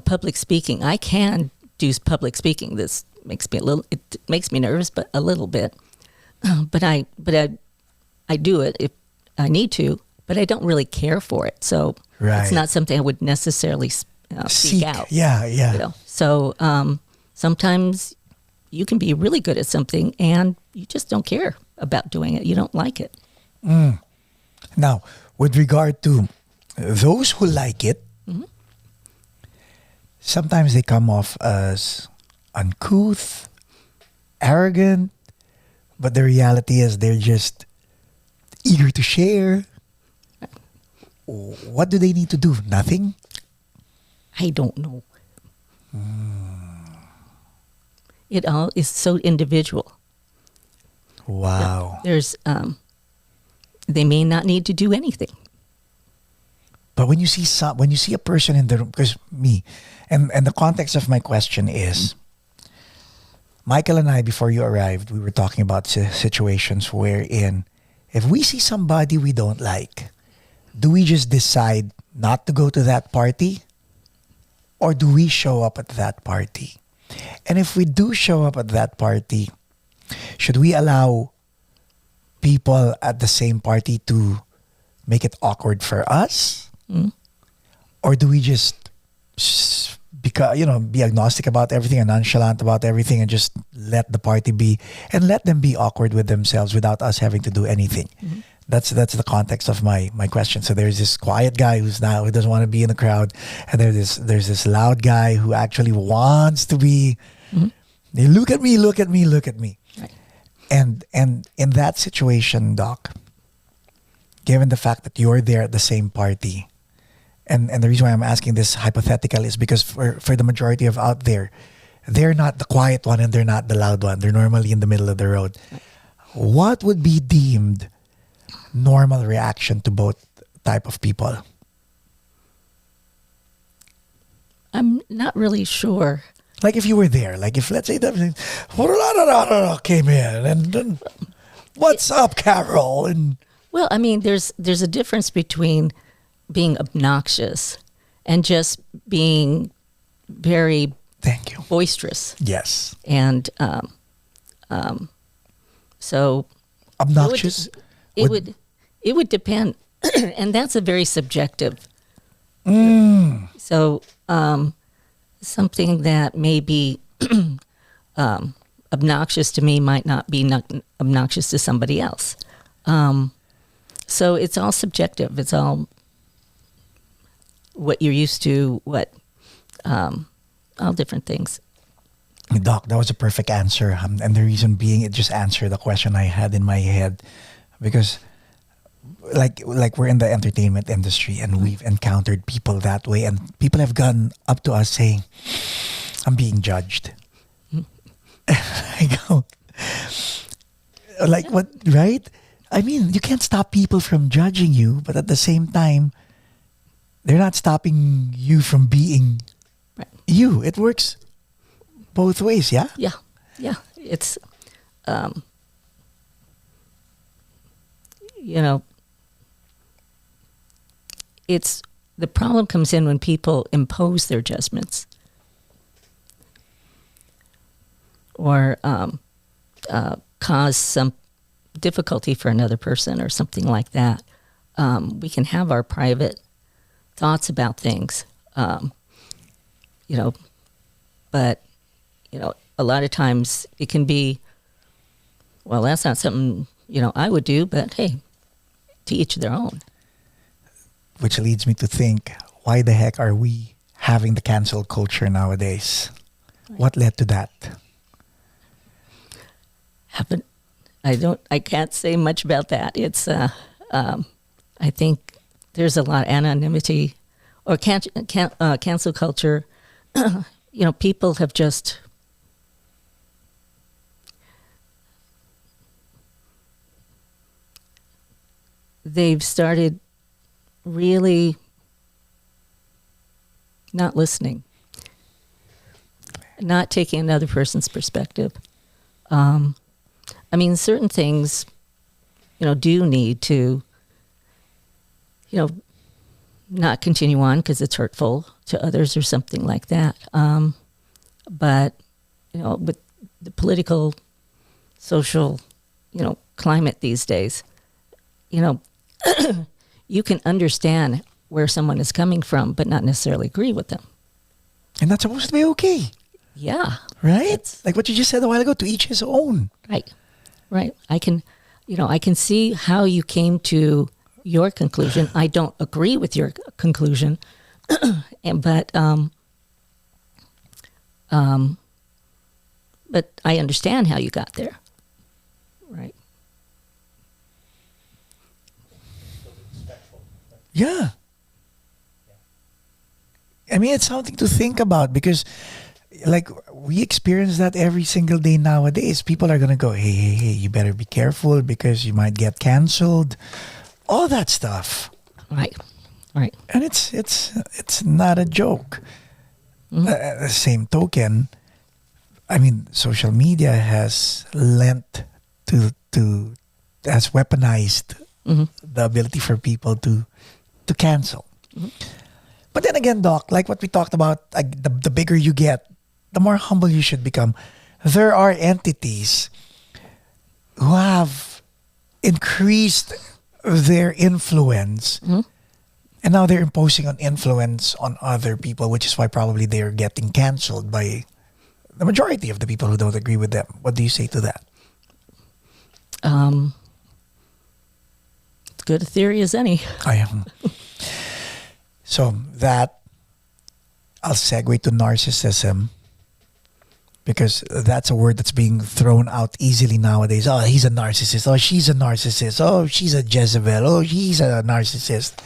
public speaking. I can do public speaking. This makes me it makes me nervous, but a little bit. But I do it if I need to, but I don't really care for it. So it's not something I would necessarily seek out. Yeah. So sometimes you can be really good at something and you just don't care about doing it. You don't like it. Now, with regard to those who like it, sometimes they come off as uncouth, arrogant, but the reality is they're just eager to share. What do they need to do? Nothing? I don't know. It all is so individual. Wow. There's, they may not need to do anything. But when you see a person in the room, because me, and the context of my question is, Michael and I, before you arrived, we were talking about situations wherein if we see somebody we don't like, do we just decide not to go to that party? Or do we show up at that party? And if we do show up at that party, should we allow people at the same party to make it awkward for us? Or do we just be agnostic about everything and nonchalant about everything and just let the party be and let them be awkward with themselves without us having to do anything? That's the context of my question. So there's this quiet guy who doesn't want to be in the crowd, and there's this loud guy who actually wants to be. They look at me. Right. And in that situation, Doc, given the fact that you're there at the same party, and the reason why I'm asking this hypothetical is because for the majority of out there, they're not the quiet one and they're not the loud one. They're normally in the middle of the road. What would be deemed normal reaction to both type of people? I'm not really sure. Like if you were there, like if let's say that came in and what's up, Carole? And Well, I mean, there's a difference between being obnoxious and just being very thank you. boisterous. Yes. And so Obnoxious? it would depend, and that's a very subjective. So something that may be obnoxious to me might not be obnoxious to somebody else. So it's all subjective. It's all what you're used to, all different things. Doc, that was a perfect answer. And the reason being, it just answered the question I had in my head. Because like we're in the entertainment industry and we've encountered people that way. And people have gone up to us saying, I'm being judged. I go, like what, right? I mean, you can't stop people from judging you, but at the same time, they're not stopping you from being you. It works both ways, yeah? Yeah. It's, it's, the problem comes in when people impose their judgments or cause some difficulty for another person or something like that. We can have our private thoughts about things, but, a lot of times it can be, well, that's not something, I would do, but hey, to each their own. Which leads me to think, why the heck are we having the cancel culture nowadays? Right. What led to that? I can't say much about that. It's, I think there's a lot of anonymity or cancel culture. People have just, they've started really not listening, not taking another person's perspective. I mean, certain things do need to, not continue on because it's hurtful to others or something like that. But, with the political, social, climate these days, you can understand where someone is coming from, but not necessarily agree with them. And that's supposed to be okay. Yeah. Right? Like what you just said a while ago, to each his own. Right. I can see how you came to your conclusion. I don't agree with your conclusion, but I understand how you got there. Right. Yeah. I mean, it's something to think about because, like, we experience that every single day nowadays. People are going to go, hey, you better be careful because you might get canceled. All that stuff. Right. And it's not a joke. Mm-hmm. Same token, I mean, social media has has weaponized the ability for people to cancel. Mm-hmm. But then again, Doc, like what we talked about, the bigger you get, the more humble you should become. There are entities who have increased their influence, and now they're imposing an influence on other people, which is why probably they're getting canceled by the majority of the people who don't agree with them. What do you say to that? It's good a theory as any. I am. So that, I'll segue to narcissism, because that's a word that's being thrown out easily nowadays. Oh, he's a narcissist. Oh, she's a narcissist. Oh, she's a Jezebel. Oh, he's a narcissist.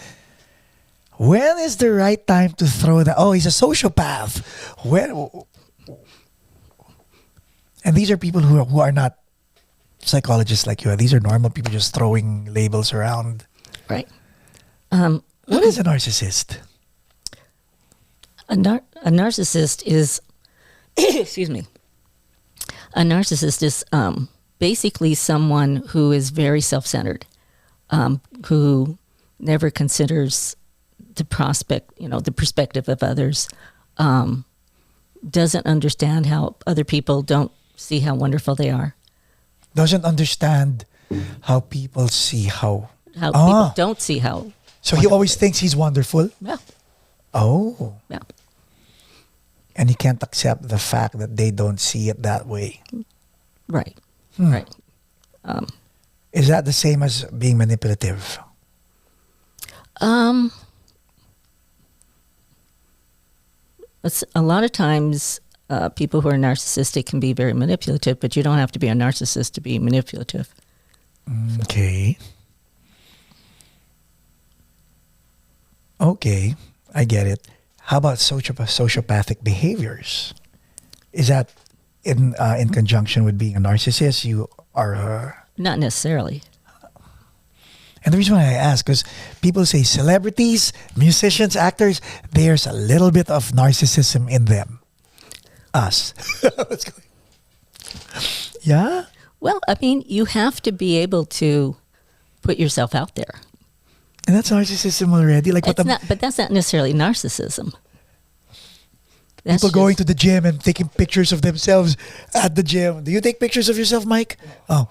When is the right time to throw that? Oh, he's a sociopath. When? And these are people who are not psychologists like you. These are normal people just throwing labels around. Right. What is a narcissist? A narcissist is, excuse me. A narcissist is basically someone who is very self-centered, who never considers the perspective of others, doesn't understand how other people don't see how wonderful they are. Doesn't understand how people see how people don't see how. So he always thinks he's wonderful? Yeah. Oh. Yeah. And he can't accept the fact that they don't see it that way. Right. Right. Is that the same as being manipulative? A lot of times people who are narcissistic can be very manipulative, but you don't have to be a narcissist to be manipulative. Okay. Okay, I get it. How about sociopathic behaviors? Is that in conjunction with being a narcissist? You are not necessarily. And the reason why I ask is people say celebrities, musicians, actors, there's a little bit of narcissism in them. Us. Yeah? Well, I mean, you have to be able to put yourself out there. And that's narcissism already. Like but that's not necessarily narcissism. That's people going to the gym and taking pictures of themselves at the gym. Do you take pictures of yourself, Mike? Oh.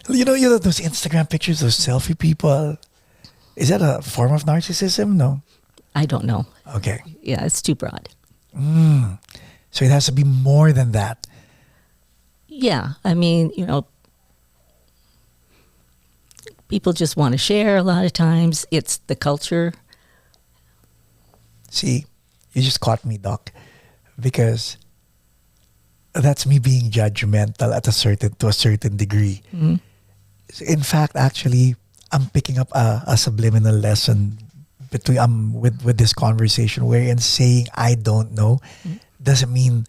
You know those Instagram pictures, those selfie people. Is that a form of narcissism? No. I don't know. Okay. Yeah, it's too broad. So it has to be more than that. Yeah, I mean, people just want to share a lot of times. It's the culture. See, you just caught me, Doc, because that's me being judgmental to a certain degree. Mm-hmm. In fact, actually, I'm picking up a subliminal lesson with this conversation, wherein saying I don't know doesn't mean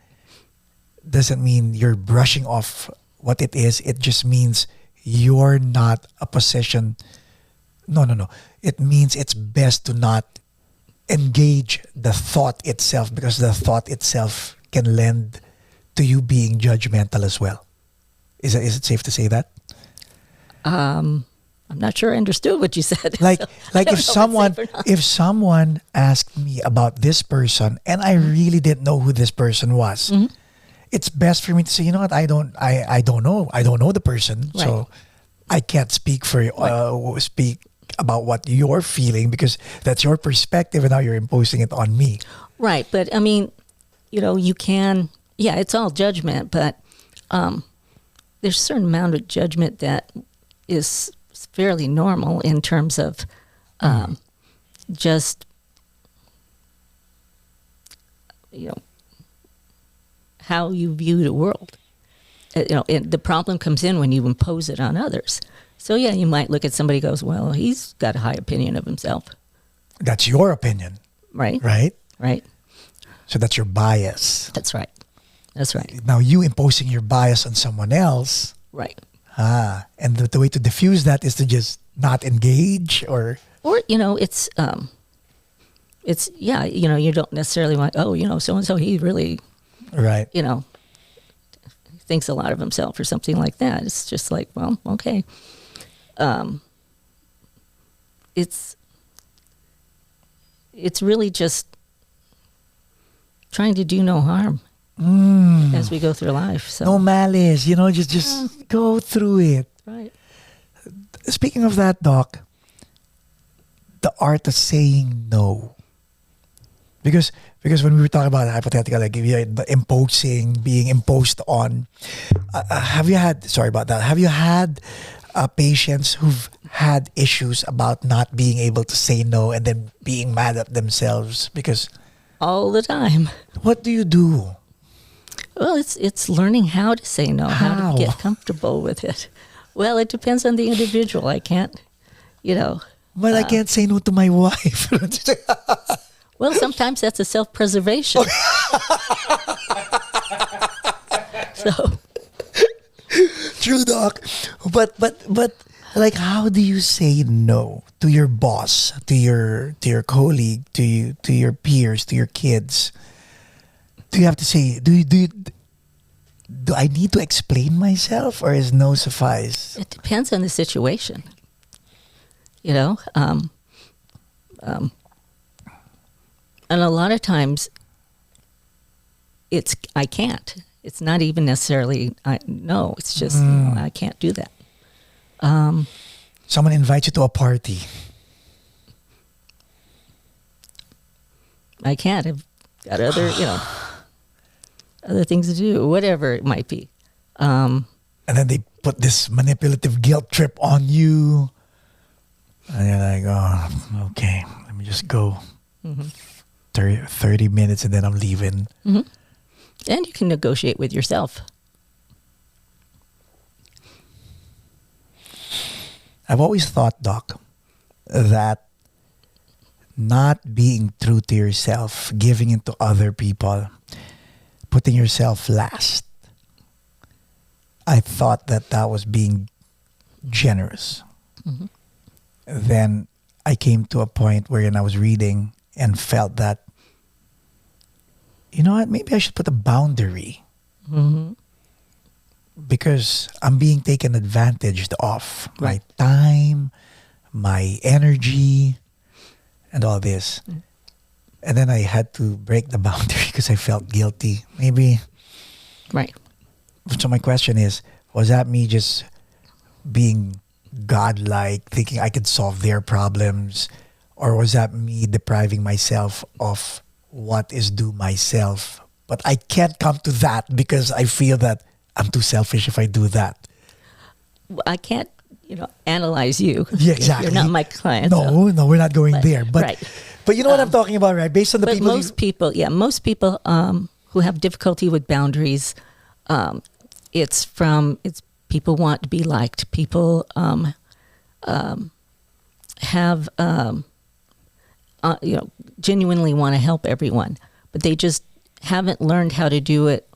you're brushing off what it is. It just means you're not a position. No. It means it's best to not engage the thought itself, because the thought itself can lend to you being judgmental as well. Is it safe to say that? I'm not sure I understood what you said. Like So I don't if know if it's safe or not. if someone asked me about this person and I really didn't know who this person was, it's best for me to say, you know what, I don't know the person, so I can't speak for speak about what you're feeling because that's your perspective and now you're imposing it on me. Right, but I mean, you can, it's all judgment, but there's a certain amount of judgment that is fairly normal in terms of just, how you view the world. And the problem comes in when you impose it on others. So, you might look at somebody and goes, well, he's got a high opinion of himself. That's your opinion, Right? right? Right. So that's your bias. That's right. That's right. Now you imposing your bias on someone else. Right. And the way to diffuse that is to just not engage or it's you don't necessarily want, so-and-so, he really, right. thinks a lot of himself or something like that. It's just like, well, okay. It's really just trying to do no harm as we go through life. So No malice, just go through it. right. Speaking of that, Doc, the art of saying no. Because when we were talking about hypothetical, like if you're imposing, being imposed on, have you had patients who've had issues about not being able to say no and then being mad at themselves because All the time. what do you do? Well, it's learning how to say no, how How? to get comfortable with it. Well, it depends on the individual. I can't, Well, I can't say no to my wife. Well, sometimes that's a self-preservation. So, True, Doc. But like, how do you say no to your boss, to your colleague, to your peers, to your kids? Do you have to say? Do I need to explain myself, or is no suffice? it depends on the situation. And a lot of times, I can't. It's not even necessarily no. It's just I can't do that. Someone invites you to a party. I can't. I've got other other things to do, whatever it might be. And then they put this manipulative guilt trip on you. And you're like, oh, okay, let me just go. 30 minutes and then I'm leaving. And you can negotiate with yourself. I've always thought, Doc, that not being true to yourself, giving into other people, putting yourself last, I thought that was being generous. Then I came to a point wherein I was reading and felt that, you know what, maybe I should put a boundary. Because I'm being taken advantage of. My time, my energy, and all this. And then I had to break the boundary because I felt guilty. Maybe. Right. So my question is, was that me just being godlike, thinking I could solve their problems? Or was that me depriving myself of what is due myself? But I can't come to that because I feel that I'm too selfish if I do that. I can't, analyze you. Yeah, exactly. You're not my client. No, we're not going there. But right. but you know what I'm talking about, right? Based on the But people. most people who have difficulty with boundaries, it's people want to be liked. People have genuinely want to help everyone, but they just haven't learned how to do it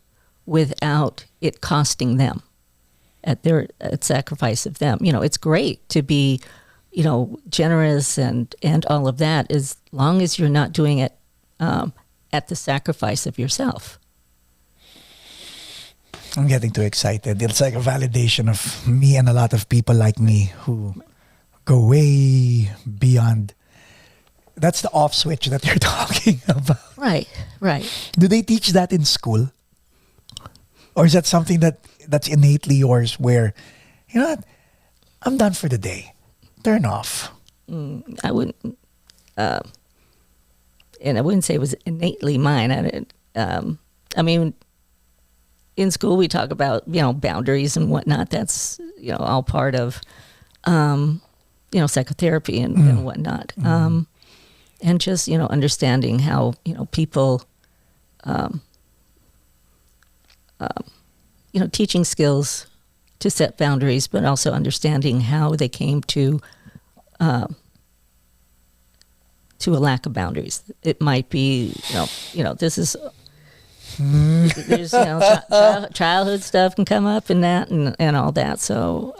without it costing them at sacrifice of them. It's great to be, generous and all of that, as long as you're not doing it at the sacrifice of yourself. I'm getting too excited. It's like a validation of me and a lot of people like me who go way beyond. That's the off switch that you're talking about. Right. Do they teach that in school? Or is that something that's innately yours where, you know what, I'm done for the day. Turn off. I wouldn't, and I wouldn't say it was innately mine. I mean, in school we talk about, boundaries and whatnot. That's, all part of, psychotherapy and whatnot. And just, understanding how, people, teaching skills to set boundaries, but also understanding how they came to a lack of boundaries. It might be, this is, there's, childhood stuff can come up in that and all that. So,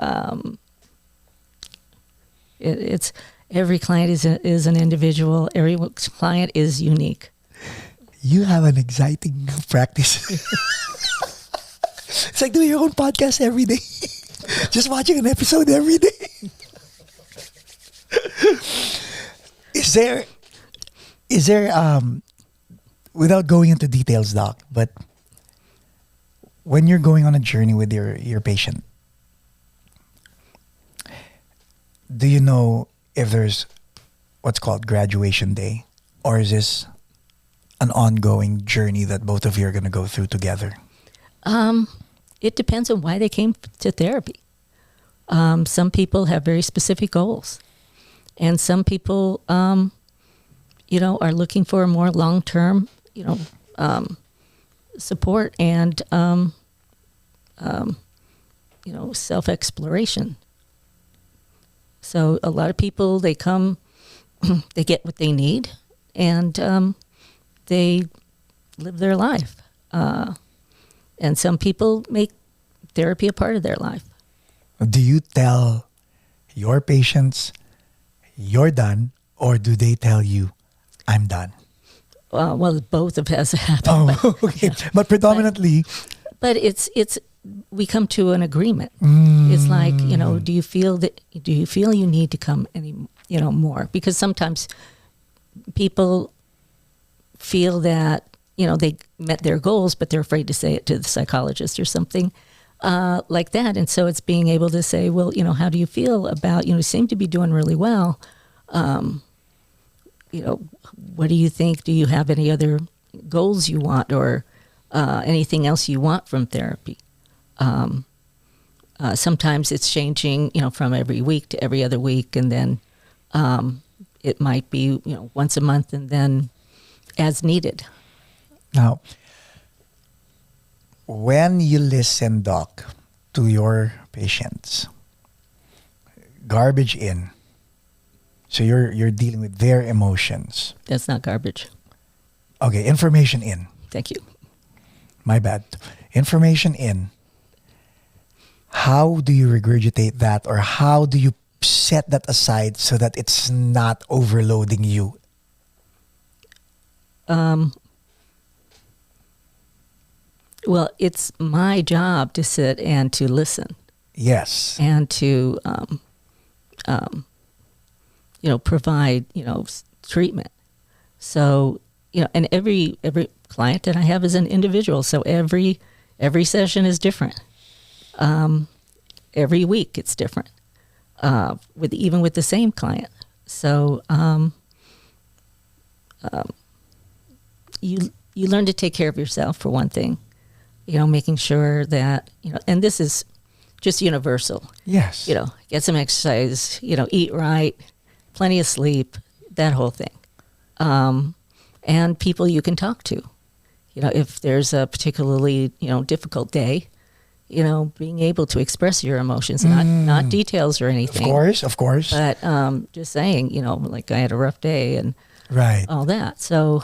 it's every client is an individual. Every client is unique. You have an exciting practice. It's like doing your own podcast every day. Just watching an episode every day. Is there without going into details, Doc, but when you're going on a journey with your patient, do you know if there's what's called graduation day, or is this an ongoing journey that both of you are going to go through together? It depends on why they came to therapy. Some people have very specific goals, and some people, are looking for a more long-term, support and, self-exploration. So a lot of people, they come, they get what they need, and they live their life. And some people make therapy a part of their life. Do you tell your patients you're done, or do they tell you, I'm done? Well, both of us happen. Oh, okay. But predominantly... But it's we come to an agreement. It's like, do you feel you need to come any, more? Because sometimes people feel that, they met their goals, but they're afraid to say it to the psychologist or something like that. And so it's being able to say, well, how do you feel about, you seem to be doing really well. What do you think? Do you have any other goals you want, or anything else you want from therapy? Sometimes it's changing, from every week to every other week. And then it might be, once a month, and then as needed. Now, when you listen, Doc, to your patients, garbage in. So you're dealing with their emotions. That's not garbage. Okay, information in. Thank you. My bad. Information in. How do you regurgitate that, or how do you set that aside so that it's not overloading you? Well, it's my job to sit and to listen. Yes. And to, provide, treatment. So, and every client that I have is an individual. So every session is different. Every week it's different. Even with the same client. So, you learn to take care of yourself, for one thing. Making sure that, and this is just universal. Yes. Get some exercise, eat right, plenty of sleep, that whole thing. And people you can talk to. If there's a particularly, difficult day, being able to express your emotions, not details or anything. Of course. But just saying, like I had a rough day and right. all that. So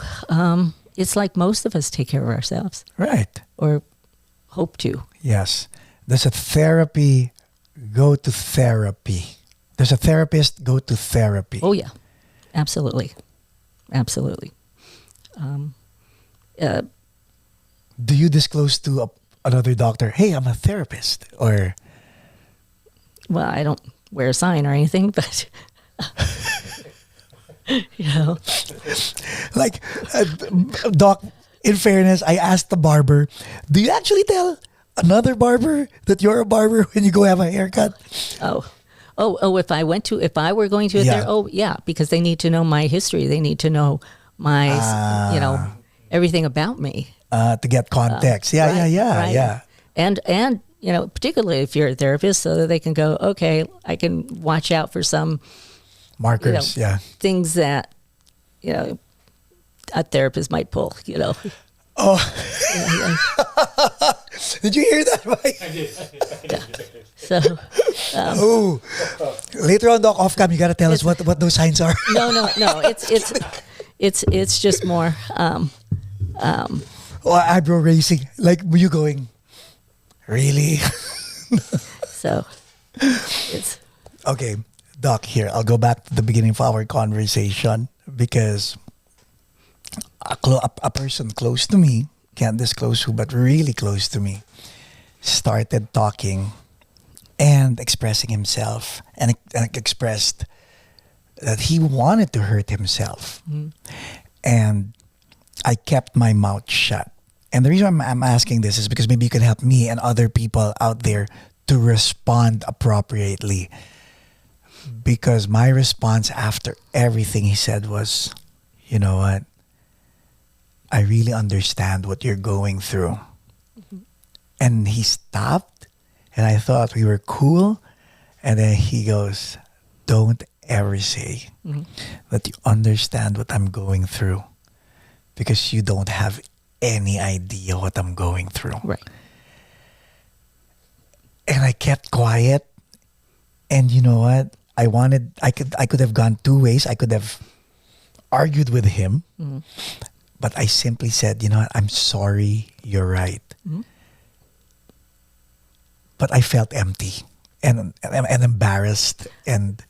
it's like most of us take care of ourselves. Right. Or hope to. Yes. Does a therapy go to therapy? Does a therapist go to therapy? Oh, yeah. Absolutely. Absolutely. Do you disclose to another doctor, hey, I'm a therapist, or Well, I don't wear a sign or anything, but you know, like, doc, in fairness, I asked the barber, do you actually tell another barber that you're a barber when you go have a haircut? if I were going to Yeah. because they need to know my history. They need to know my, everything about me. To get context. Yeah. And particularly if you're a therapist, so that they can go, okay, I can watch out for some Markers, things that a therapist might pull. Oh, Yeah. did you hear that, Mike? So Oh, later on, Doc, off cam, you gotta tell us what those signs are. no, it's just more. Oh, eyebrow raising. Like, were you going, really? So it's Okay, Doc, here, I'll go back to the beginning of our conversation because a person close to me, can't disclose who, but really close to me, started talking and expressing himself and expressed that he wanted to hurt himself. And I kept my mouth shut. And the reason I'm asking this is because maybe you can help me and other people out there to respond appropriately. Because my response after everything he said was, you know what? I really understand what you're going through. And he stopped, and I thought we were cool. And then he goes, don't ever say that you understand what I'm going through, because you don't have any idea what I'm going through. right. And I kept quiet. And you know what? I could have gone two ways. I could have argued with him, but I simply said, you know what? I'm sorry. You're right. But I felt empty and embarrassed. And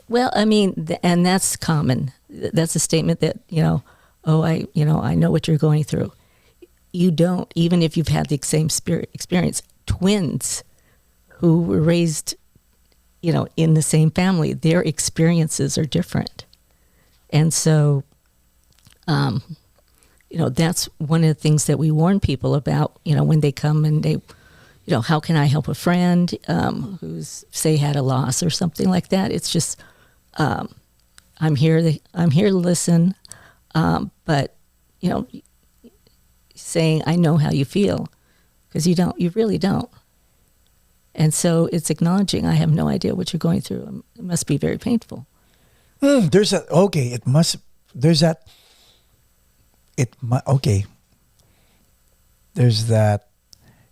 Well, I mean, and that's common. That's a statement that, I know what you're going through. You don't, even if you've had the same experience. Twins who were raised, in the same family, their experiences are different. And so, that's one of the things that we warn people about, when they come and they, how can I help a friend who's, say, had a loss or something like that? It's just, I'm here to listen, but saying I know how you feel, because you really don't. And so it's acknowledging I have no idea what you're going through. It must be very painful. there's that.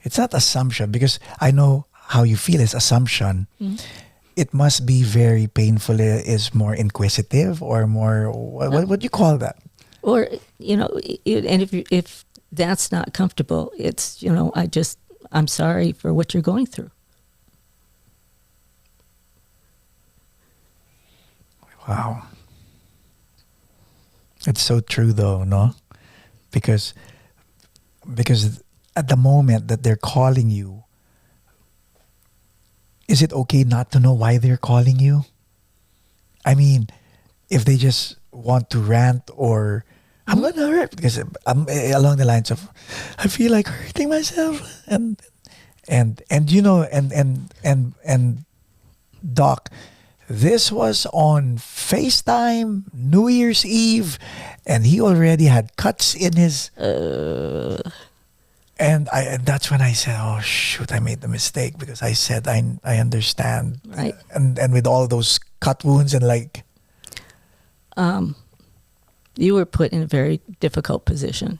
It's not assumption, because I know how you feel is assumption. It must be very painful. Is more inquisitive or more what do you call that? Or and if that's not comfortable, it's I'm sorry for what you're going through. Wow, it's so true though, no? Because at the moment that they're calling you, is it okay not to know why they're calling you? I mean, if they just want to rant, or I'm gonna hurt because I'm along the lines of, I feel like hurting myself, and Doc, this was on FaceTime, New Year's Eve, and he already had cuts in his. And that's when I said, oh, shoot, I made the mistake, because I said, I understand. Right. And with all those cut wounds and like. You were put in a very difficult position.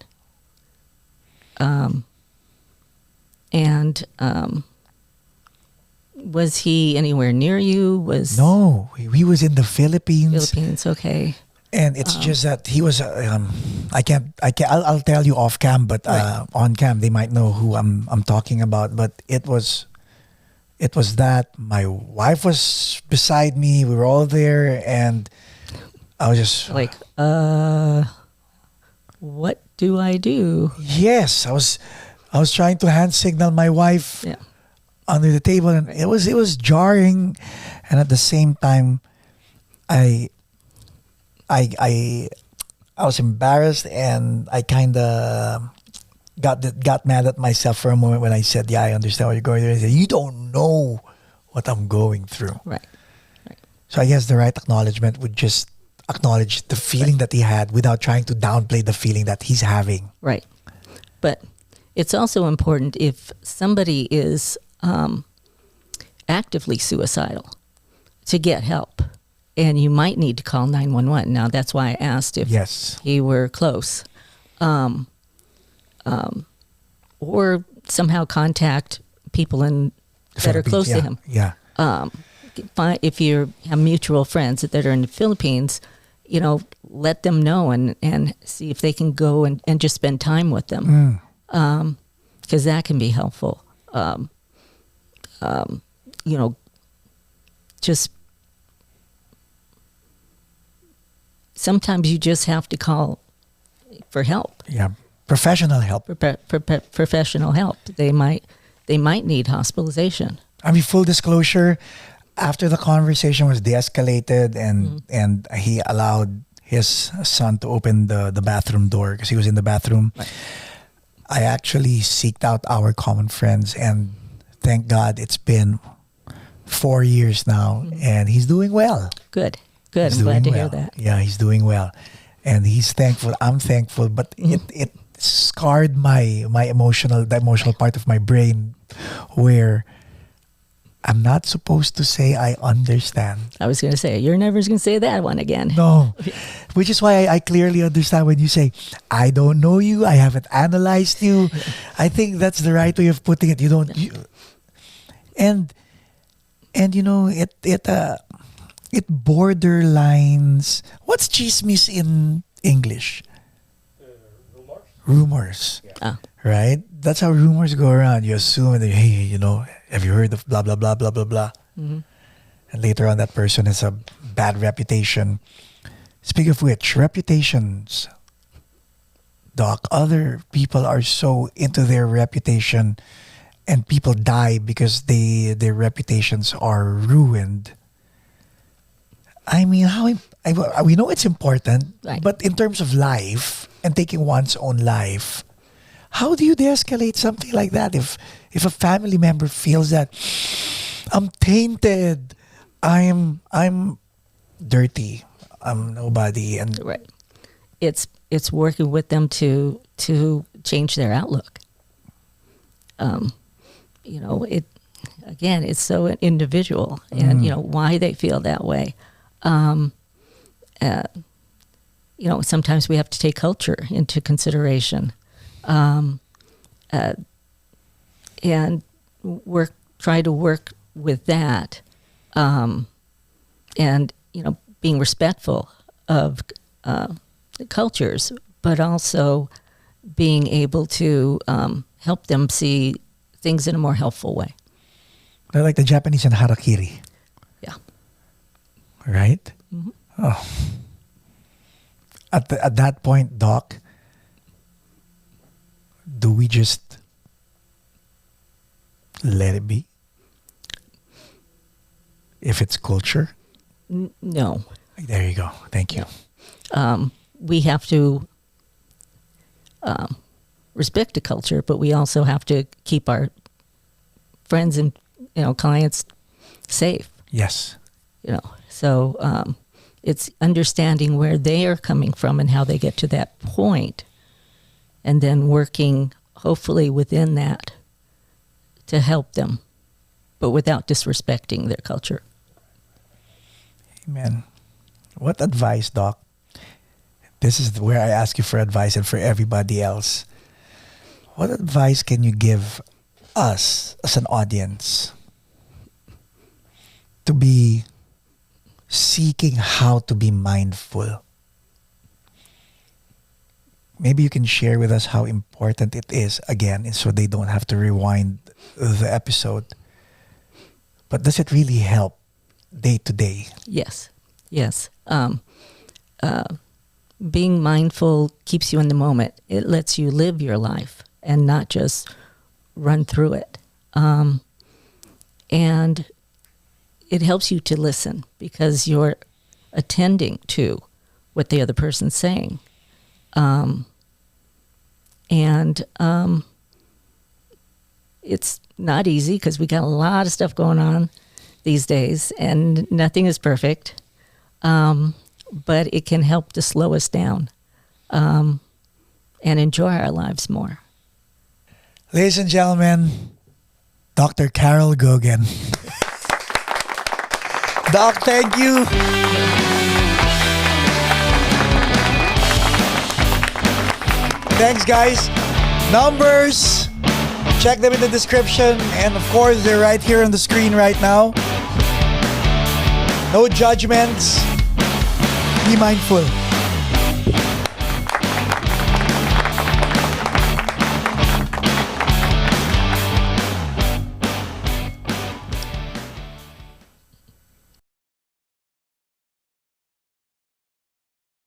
Was he anywhere near you? No, he was in the Philippines. Philippines, okay. And it's just that he was, I'll tell you off cam, but Right. on cam, they might know who I'm talking about. But it was that my wife was beside me. We were all there, and I was just Like, what do I do? yes, I was trying to hand signal my wife Yeah. under the table, and it was jarring, and at the same time, I was embarrassed, and I kind of got mad at myself for a moment when I said, "Yeah, I understand what you're going through." I said, "You don't know what I'm going through." Right. So I guess the right acknowledgement would just acknowledge the feeling that he had without trying to downplay the feeling that he's having. Right. But it's also important if somebody is actively suicidal to get help. And you might need to call 911. Now, that's why I asked if he were close. Or somehow contact people that are close to him. Yeah. If you have mutual friends that are in the Philippines, let them know and see if they can go and just spend time with them. Because that can be helpful. Just sometimes you just have to call for help. Yeah, professional help. Professional help. They might need hospitalization. I mean, full disclosure, after the conversation was de-escalated and he allowed his son to open the bathroom door because he was in the bathroom, right. I actually seeked out our common friends, and thank God it's been 4 years now, and he's doing well. Good. I'm glad to hear that. Yeah, he's doing well. And he's thankful. I'm thankful. But it scarred the emotional part of my brain where I'm not supposed to say I understand. I was going to say, you're never going to say that one again. No. Which is why I clearly understand when you say, I don't know you, I haven't analyzed you. I think that's the right way of putting it. You don't... And it borderlines. What's chismis in English? Rumors. Yeah. Right? That's how rumors go around. You assume that, hey, have you heard of blah, blah, blah, blah, blah, blah. Mm-hmm. And later on, that person has a bad reputation. Speaking of which, reputations, Doc, other people are so into their reputation and people die because their reputations are ruined. I mean, we know it's important, right. But in terms of life and taking one's own life, how do you de-escalate something like that? If a family member feels that I'm tainted, I'm dirty, I'm nobody, and right, it's working with them to change their outlook. It's so individual, and why they feel that way. Sometimes we have to take culture into consideration, and try to work with that, and being respectful of cultures, but also being able to help them see things in a more helpful way. They're like the Japanese in harakiri. Yeah. Right? Mm-hmm. Oh. At that point, Doc, do we just let it be? If it's culture? No. There you go. Thank you. We have to respect the culture, but we also have to keep our friends and clients safe. Yes. So it's understanding where they are coming from and how they get to that point, and then working hopefully within that to help them, but without disrespecting their culture. Amen. What advice, Doc? This is where I ask you for advice, and for everybody else. What advice can you give us as an audience to be seeking how to be mindful? Maybe you can share with us how important it is, again, so they don't have to rewind the episode. But does it really help day to day? Yes. Being mindful keeps you in the moment. It lets you live your life and not just run through it. And it helps you to listen because you're attending to what the other person's saying. It's not easy because we got a lot of stuff going on these days and nothing is perfect. But it can help to slow us down and enjoy our lives more. Ladies and gentlemen, Dr. Carole Goguen. Doc, thank you. Thanks, guys. Numbers, check them in the description. And of course, they're right here on the screen right now. No judgments. Be mindful.